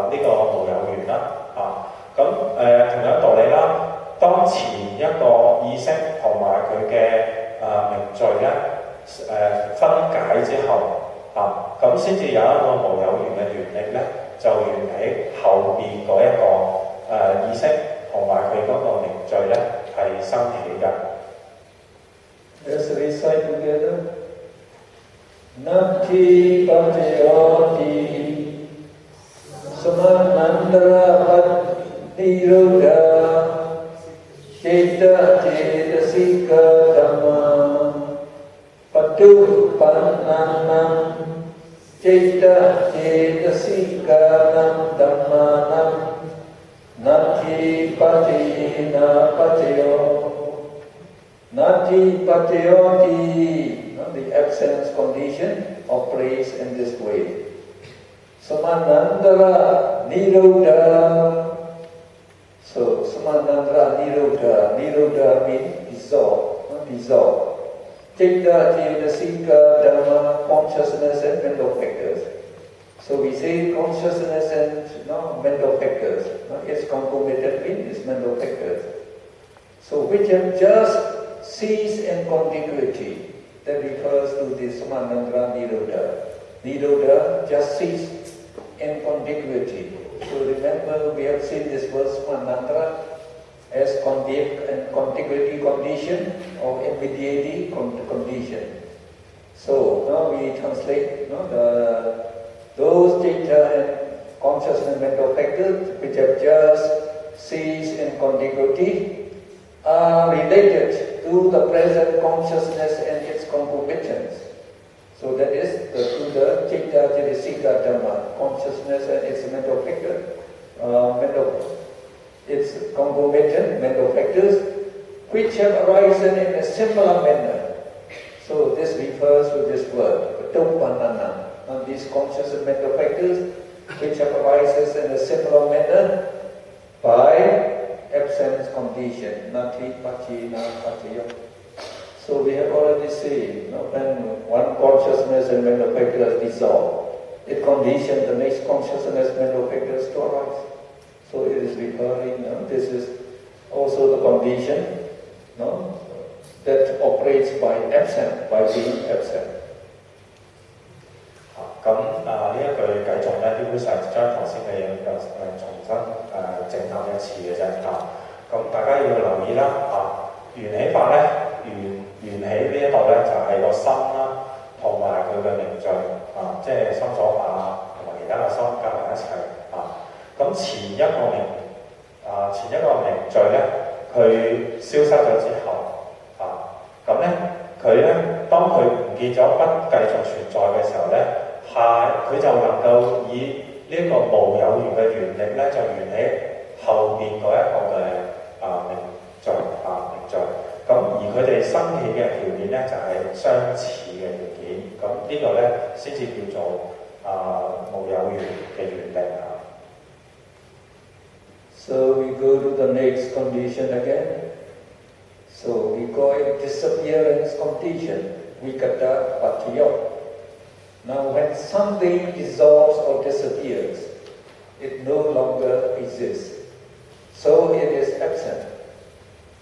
呢個無有緣啦咁同樣道理啦，當前一個意識同埋佢嘅名序咧分解之後咁先至有一個無有緣嘅緣力咧，就緣起後邊嗰一個意識同埋佢嗰個名序咧係生起嘅。Let's recite together. Nati Pachayoti Samanandara Nirodha Ceta Cetasika Dhamma Patu Pannanam Ceta Cetasika Dhammanam Nati Pachayena Pachayo Nati Pachayoti, the absence condition operates in this way. Samanandara Nirodha. So Samanandara Nirodha. Nirodha means dissolve. Citta Cetasika Dhamma, consciousness and mental factors. So we say consciousness and mental factors. Its concomitant means is mental factors. So which have just cease in contiguity. That refers to the Samanandra Nirodha. Nirodha just cease in contiguity. So remember we have seen this word Samanandra as contiguity condition or immediate condition. So now we translate those data and consciousness mental factors which have just ceased in contiguity are related to the present consciousness and its concomitants. So that is to the Citta Cetasika Dhamma, consciousness and its mental factor, its concomitant mental factors, which have arisen in a similar manner. So this refers to this word, Patupanana, and these conscious and mental factors which have arisen in a similar manner by absence condition, nati pachina pachayo. So we have already seen, when one consciousness and mental factors dissolve, it conditions the next consciousness and mental factors to arise. So it is referring, this is also the condition that operates by absent, by being absent. 咁呢一句繼續咧，基本上將頭先嘅嘢重新整合一次嘅啫咁大家要留意啦緣起法咧，緣起呢一度咧就係個心啦，同埋佢嘅名序即係心所法同埋其他嘅心加埋一齊咁前一個名序咧，佢消失咗之後咁咧佢咧當佢唔見咗不繼續存在嘅時候咧。佢就能夠以呢一個無有緣嘅緣力咧，就緣起後面嗰一個嘅名序。咁而佢哋生起嘅條件咧，就係相似嘅條件。咁呢個咧先至叫做無有緣嘅緣力So we go to the next condition again. So we call it disappearance condition, Vikata Pachayo. Now when something dissolves or disappears, it no longer exists. so it is absent.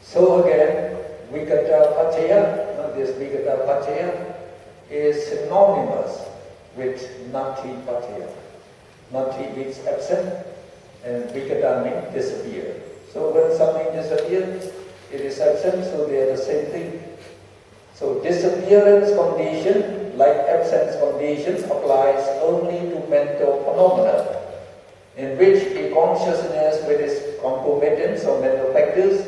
So again, Vigata Paccaya, this Vigata Paccaya is synonymous with Nati Paccaya. Nati means absent and Vigata means disappear. So when something disappears, it is absent, so they are the same thing. So disappearance condition, like absence condition, applies only to mental phenomena, in which a consciousness with its concomitants or mental factors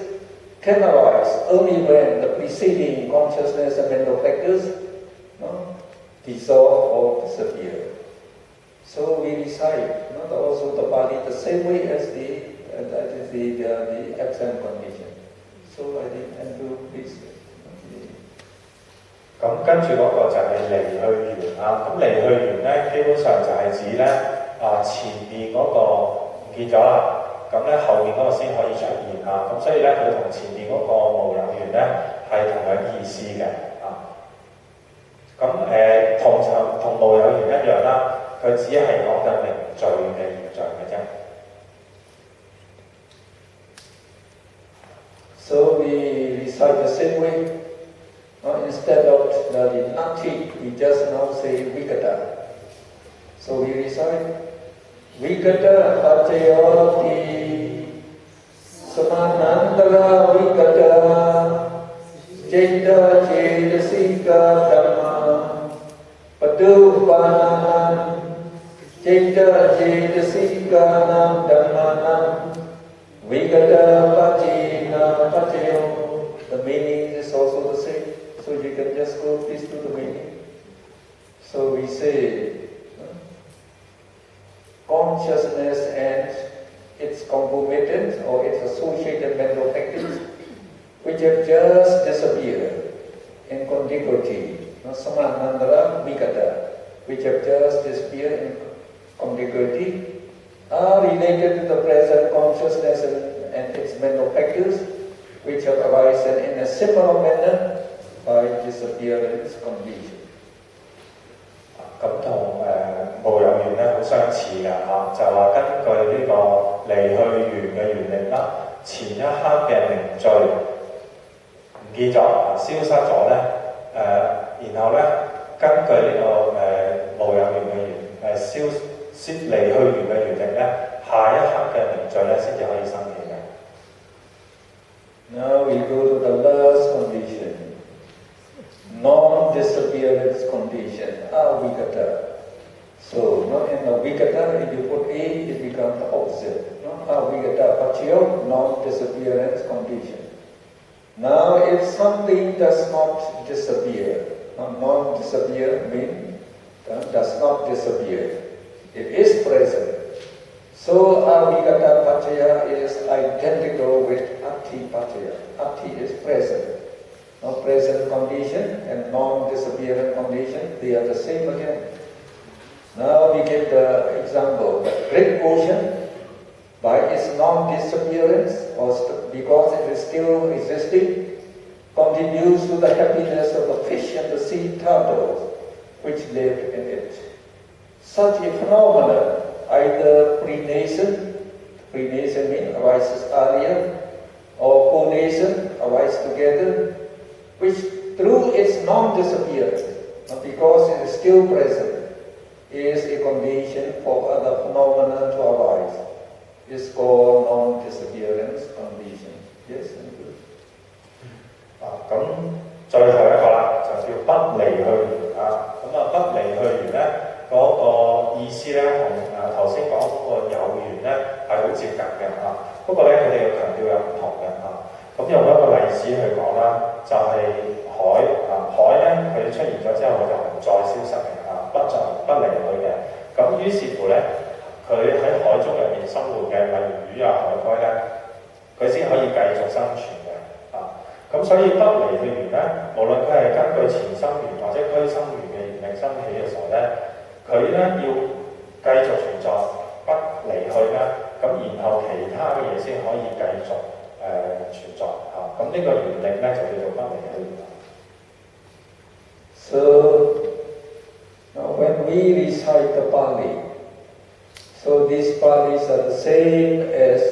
can arise only when the preceding consciousness and mental factors dissolve or disappear. So we recite also the Pali the same way as the absent condition. So I think Andrew, please. 咁跟住嗰個就係離去緣啊，咁離去緣咧，基本上就係指咧前面嗰個唔見咗啦，咁咧後面嗰個先可以出現啊，咁所以咧佢同前面嗰個無有緣咧係同樣意思嘅啊。咁同無有緣一樣啦，佢只係講緊凝聚嘅現象嘅啫。So we recite the same way. Instead of the Nati, we just now say Vigata. So we recite Vigata Paccayoti Samanandara Vigata Jeta Jedasika Dhamma Padupananam Jeta Jedasika Dhammanam Vigata Paccayina Paccayo. The meaning is also the same. So you can just go please to the meaning. So we say consciousness and its concomitants or its associated mental factors which have just disappeared in contiguity. Samanandara Vigata, which have just disappeared in contiguity, are related to the present consciousness and its mental factors which have arisen in a similar manner by disappearance condition. 咁同無有緣咧好相似嘅嚇，就話根據呢個離去緣嘅原理啦，前一刻嘅凝聚唔見咗消失咗咧，然後咧根據呢個無有緣嘅離去緣嘅原理咧，下一刻嘅凝聚咧先至可以生起嘅。Now we go to the last condition. Non-disappearance condition, avigata. So, in avigata, if you put A, it becomes the opposite. Avigata paccaya, non-disappearance condition. Now, if something does not disappear, non-disappear means does not disappear. It is present. So, avigata paccaya is identical with ati paccaya. Ati is present. Present condition and non-disappearance condition, they are the same again. Now we get the example. The great ocean, by its non-disappearance, or because it is still existing, contributes to the happiness of the fish and the sea turtles which live in it. Such a phenomenon, either pre-nascent means arises earlier, or co-nascent, arise together, which through its non-disappearance, because it is still present, is a condition for other phenomena to arise. It's called non-disappearance condition. Yes? 咁最後一個啦，就叫不離去緣啊。咁不離去緣咧，嗰個意思咧，同頭先講嗰個有緣咧係好接近嘅啊。不過咧，佢哋嘅強調有唔同嘅啊。咁用一個例子去講啦，就係海啊，海咧佢出現咗之後，佢就唔再消失嘅啊，不離去嘅。咁於是乎咧，佢喺海中入面生活嘅，例如魚啊、海龜咧，佢先可以繼續生存嘅啊。咁所以不離去緣咧，無論佢係根據前生緣或者俱生緣嘅緣力生起嘅時候咧，佢咧要繼續存在，不離去咧，咁然後其他嘅嘢先可以繼續存在嚇，咁呢個原力咧就叫做不離去。So now when we recite the Pali, so these Palis are the same as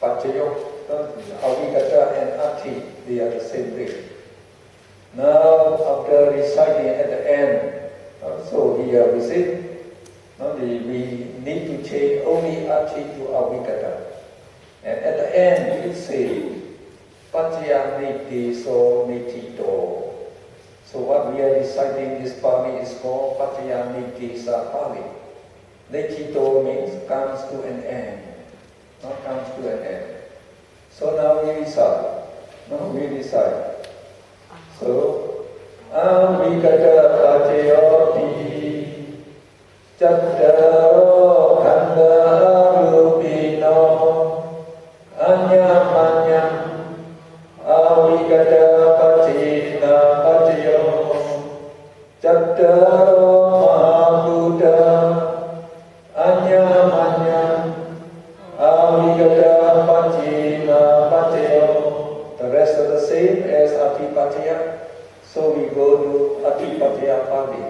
Paccayok, Avigata and Ati, they are the same thing. Now, after reciting at the end, so here we say, we need to change only Ati to Avigata. And at the end, it says, Paccayamiti so Nitito. So what we are reciting this Pali is called Paccayamiti sa Pali. Nitito means comes to an end. Not comes to an end. So now we recite. So, Avigata Paccayoti Chattaro Khanda Rupino Anyamanyam Avigata Paccina Paccayo Chattaro Mahabhuta Anyamanyam Avigata Paccina Paccayo. The rest are the same as Atipaccaya. So we go to Atipaccaya Pali.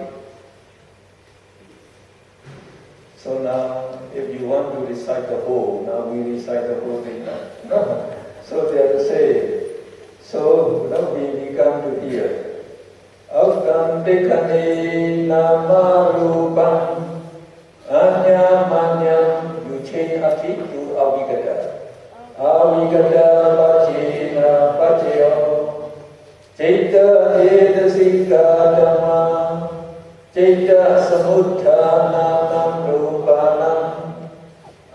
So now, if you want to recite the whole, now we recite the whole thing now. No. So they are the same. So now we come to here. Avgam dekane namarupam anyamanyam. You change Ati to Avigata. Avigata Paccina Paccayo Citta Edasika Dhamma Citta Samuttanam Rupanam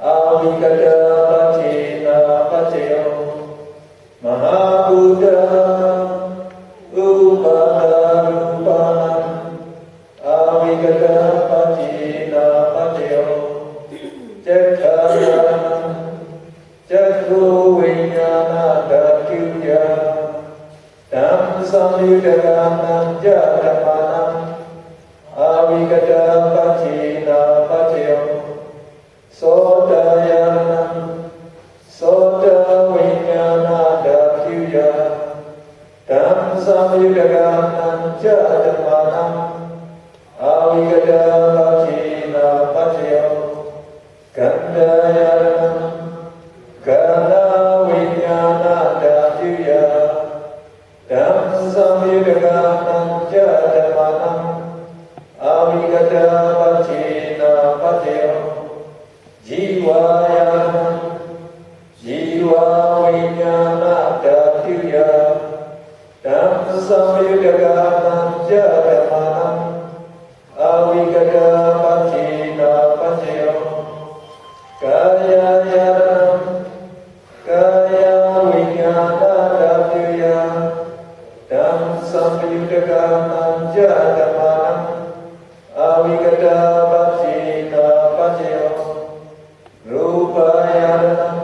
Avigata Paccina Paccayo Mahabhuta Upada Rupanam Avigata Paccina Paccayo Jakkaya Jatku Vinyana Dakyuya Tam Samyudaganam Jatamanam Avigata Paccina Paccayo Sotayanam Sota Vinyana Dakyuya Tam Samyudaganam Jatamanam Avigata Paccina Paccayo Gandayanam Gana Vinyana Datyuya Tam Samyudaganam Jatamanam Avigata Paccina Paccayo Jivayanam Jiva Vinyana Datyuya Tam Samyudaganam Jatamanam Avigata Paccina Paccayo Kaya Yanam Kaya Vinyana Datyuya Tam Samyudaganam Jatamanam Avigata Paccina Paccayo Rupa Yanam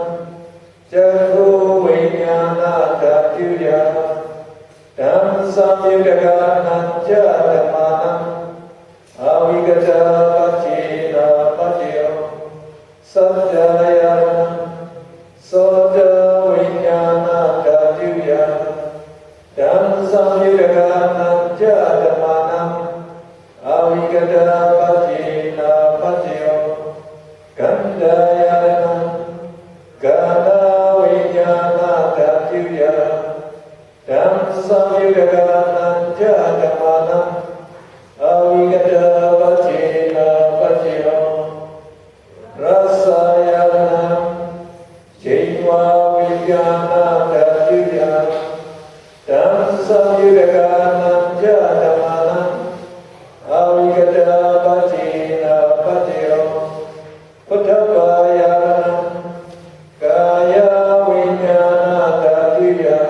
Jatku Vinyana Datyuya Tam Samyudaganam Jatamanam Avigata Paccina Paccayo Sattvayanam Sota Vinyana Datyuya Tam Samyudaganam Jatamanam Avigata Paccina Paccayo Gandayanam Gana Vinyana Datyuya Tam Samyudaganam Jatamanam Avigata Paccina Paccayo Rasayanam Jiva Vinyana Datyuya Tam Samyudaganam Jatamanam Avigata Paccina Paccayo Puttavayanam Kaya Vinyana Datyuya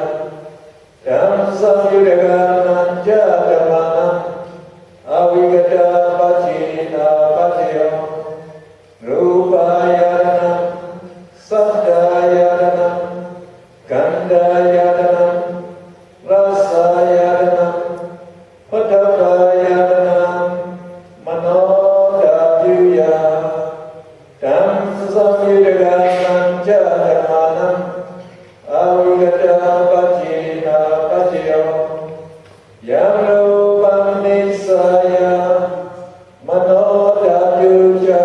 Tam Samyudaganam Jatamanam Avigata Paccina Paccayo Rupayanam Sattvayanam Gandayanam Rasayanam Puttavayanam Mano Datyuya Tam Samyudaganam Jatamanam Avigata Paccina Paccayo Yam Nisaya Mano Datyuja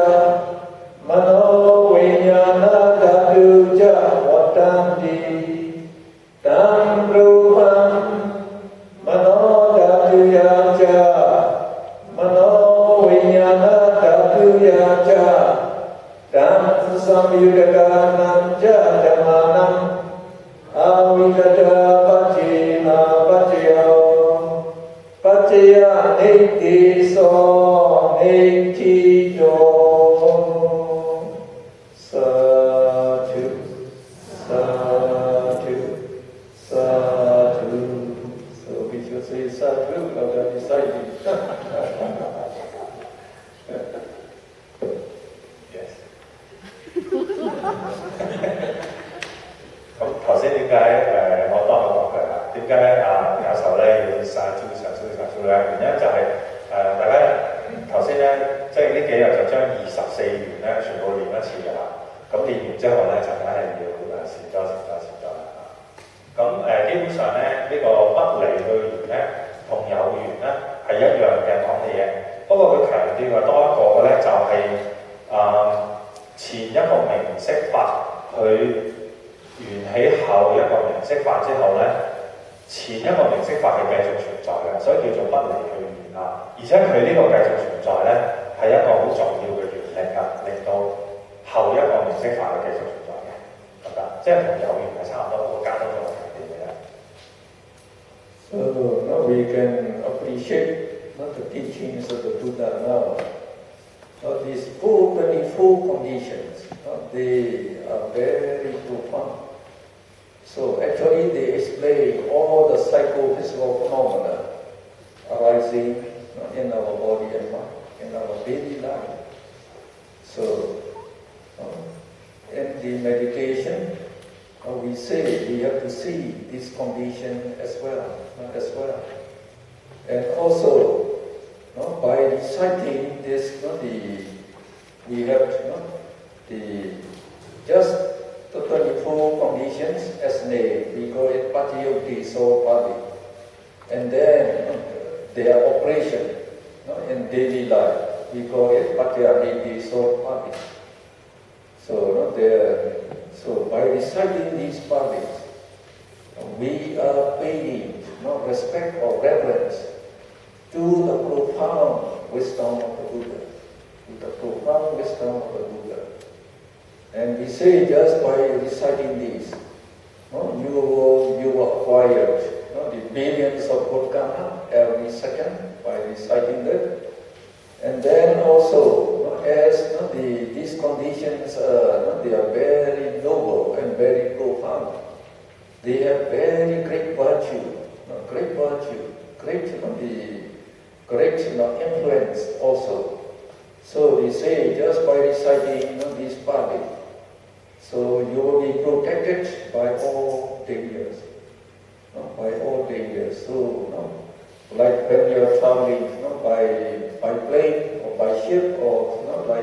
Mano Vinyana Datyuja What 點解教授咧要晒招上書咧？原因就係、大家頭先咧，即係呢幾日就將24願咧全部練一次㗎啦。咁練完之後咧，就梗係要禪咗啦。咁基本上咧，呢、個不離去緣咧，同有緣咧係一樣嘅講嘅嘢。不過佢強調嘅多一個嘅咧，就係、前一個名色法，佢緣起後一個名色法之後咧，前一個名色法係繼續存在嘅，所以叫做不離去緣啊。而且佢呢個繼續存在咧，係一個好重要嘅原力啊，令到後一個名色法係繼續存在嘅，得唔得？即係同有緣係差唔多，我加多咗一點嘅啫。So now we can appreciate the teachings of the Buddha now. These 24 conditions, they are very profound. So actually they explain all the psychophysical phenomena arising in our body and mind, in our daily life. So in the meditation, we say we have to see this condition as well. And also, by reciting this, we have just the 24 conditions as name. We call it Patiyoti So Pali. And then their operation in daily life, we call it Patiyahiti So Pali. So by reciting these Palis, we are paying respect or reverence to the profound wisdom of the Buddha, And we say just by reciting these, you acquire the billions of Bodhgama every second by reciting that. And then also, as these conditions they are very noble and very profound. They have very great virtue, great influence also. So they say just by reciting these Pali, so you will be protected by all dangers. So, like when you are traveling by plane or by ship or by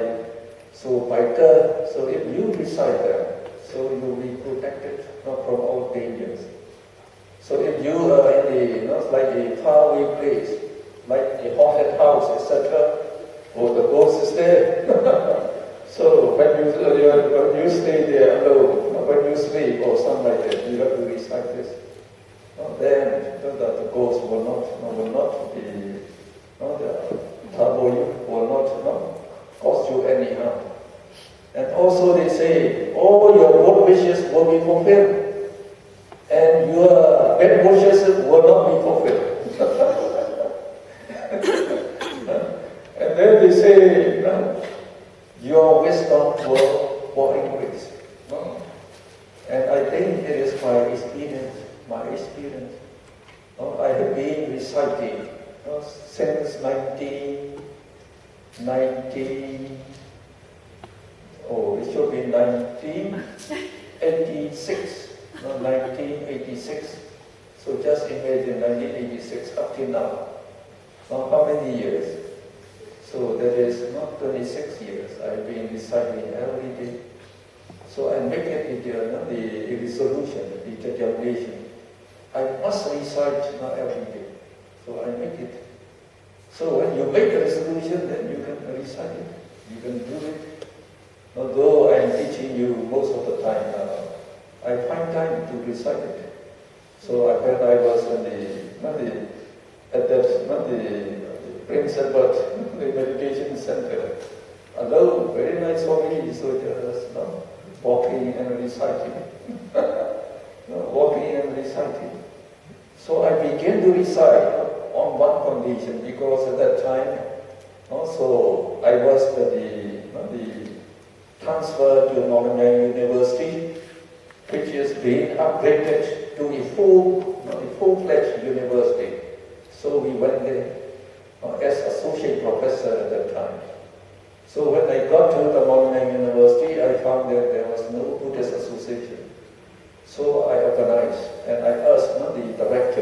car, so if you recite them, so you will be protected from all dangers. So if you are in like a faraway place, like a haunted house, etc., or the ghost is there. So when you stay there alone, when you sleep or something like that, you have to recite this. Then the ghost will not be, trouble you, will not cause you any harm. And also they say, all your good wishes will be fulfilled, and your bad wishes will not be fulfilled. And then they say, your wisdom will increase. And I think it is my experience. I have been reciting since 1986. So just imagine 1986 up till now. How many years? So that is not 26 years. I've been reciting every day. So I make it the resolution, the determination. I must recite every day. So I make it. So when you make a resolution, then you can recite it. You can do it. Although I'm teaching you most of the time now, I find time to recite it. So when I was at the Prince Edward, the meditation center, alone, very nice for me, so just walking and reciting. So I began to recite on one condition, because at that time, also I was the transfer to Northern University, which is being upgraded to a full-fledged university. So we went there as associate professor at that time. So when I got to the Northern University, I found that there was no Buddhist association. So I organized and I asked the director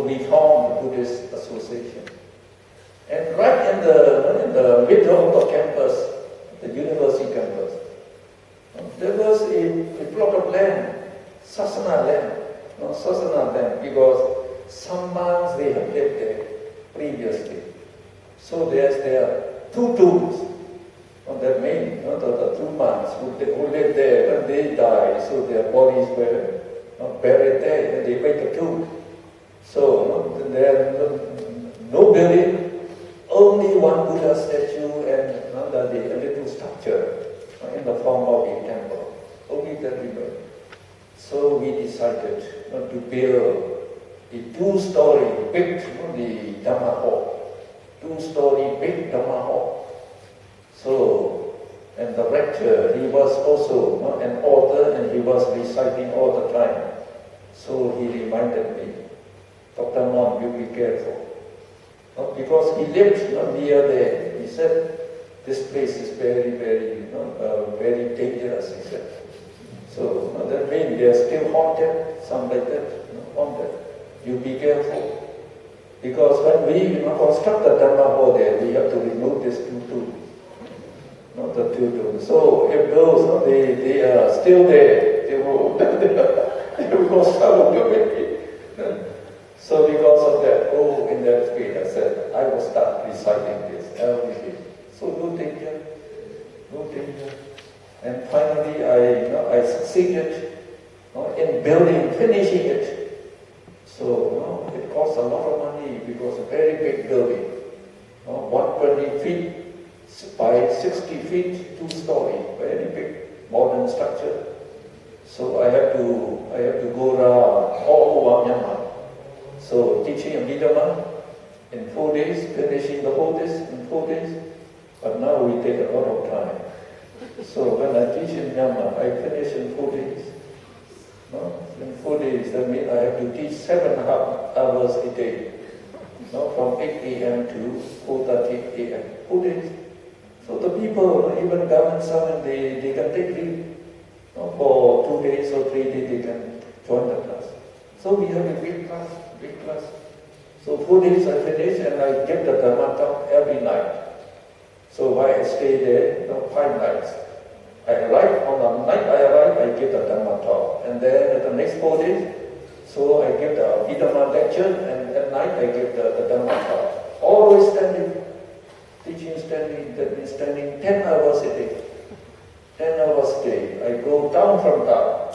we formed the Buddhist Association. And right in the middle of the campus, the university campus, there was a plot of land, Sasana land, because some monks they have lived there previously. So there are two tombs. That means the two monks who lived there, when they died, so their bodies were buried there, and they made a tomb. So there no building, only one Buddha statue and a little structure in the form of a temple. Only that remained. So we decided to build a two-story big the Dhamma hall. Two-story big Dhamma hall. So, and the rector, he was also an author and he was reciting all the time. So he reminded me, Dr. Mon, you be careful. Because he lived near there. He said, this place is very, very, very dangerous, he said. So that means they are still haunted, something like that, haunted. You be careful. Because when we construct the Dhamma hall there, we have to remove this two tombs. The two tombs. So if those, they are still there, they will go struggle to make it. So because of that, in that spirit, I said, I will start reciting this every day. So no danger. And finally, I succeeded in building, finishing it. So it cost a lot of money because a very big building, 120 feet by 60 feet, two-story, very big modern structure. So I have to go around all over Myanmar. So teaching Abhidhamma in 4 days, finishing the whole days in 4 days. But now we take a lot of time. So when I teach in Myanmar, I finish in 4 days. In 4 days, that means I have to teach 7.5 hours a day. From 8 a.m. to 4:30 a.m. 4 days. So the people, even government servants, they can take leave. For 2 days or 3 days, they can join the class. So we have a big class. So 4 days I finish and I give the Dhamma talk every night. So while I stay there, 5 nights. I arrive, on the night I arrive, I give the Dhamma talk. And then at the next 4 days, so I give the Abhidhamma lecture, and at night I give the Dhamma talk. Always standing, teaching standing, that means standing 10 hours a day. 10 hours a day. I go down from town.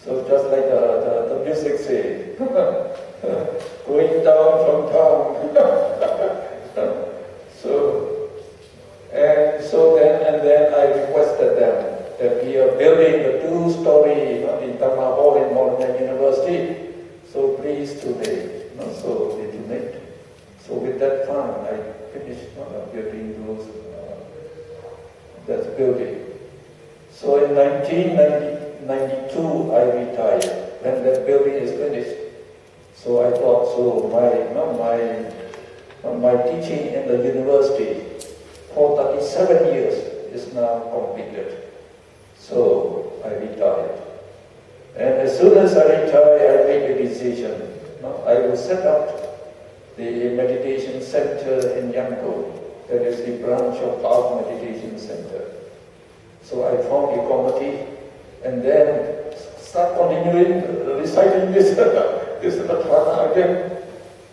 So just like the music says, going down from town. And then I requested them that we are building a 2-story, the Dhamma hall in Modern University. So please donate. So they donate. So with that fund, I finished building that building. So in 1992, I retired when that building is finished. So I thought, my teaching in the university for 37 years is now completed. So I retired. And as soon as I retired, I made a decision. I will set up the meditation center in Yangon. That is the branch of Heart Meditation Center. So I formed a committee and then start continuing reciting this Patthana again.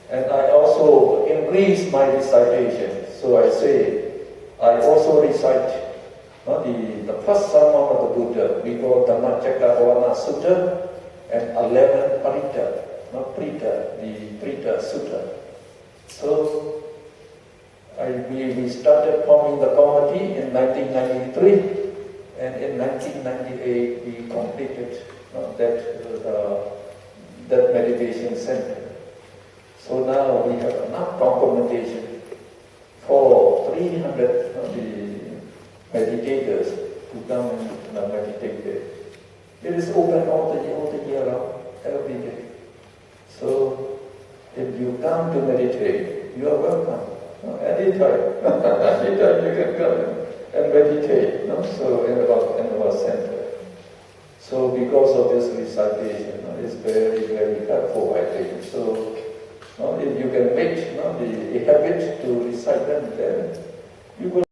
And I also increase my recitation. So I say, I also recite the first sermon of the Buddha. We call Dhammacakkavarana Sutta and 11 Parita, the Parita Sutta. So we started forming the committee in 1993. And in 1998, we completed that meditation center. So now we have enough documentation for 300 meditators to come and meditate there. It is open all the year round, every day. So if you come to meditate, you are welcome. Anytime, anytime you can come and meditate. So in our center. So because of this recitation, is very, very helpful, I think. So, if you can make the habit to recite them, then you will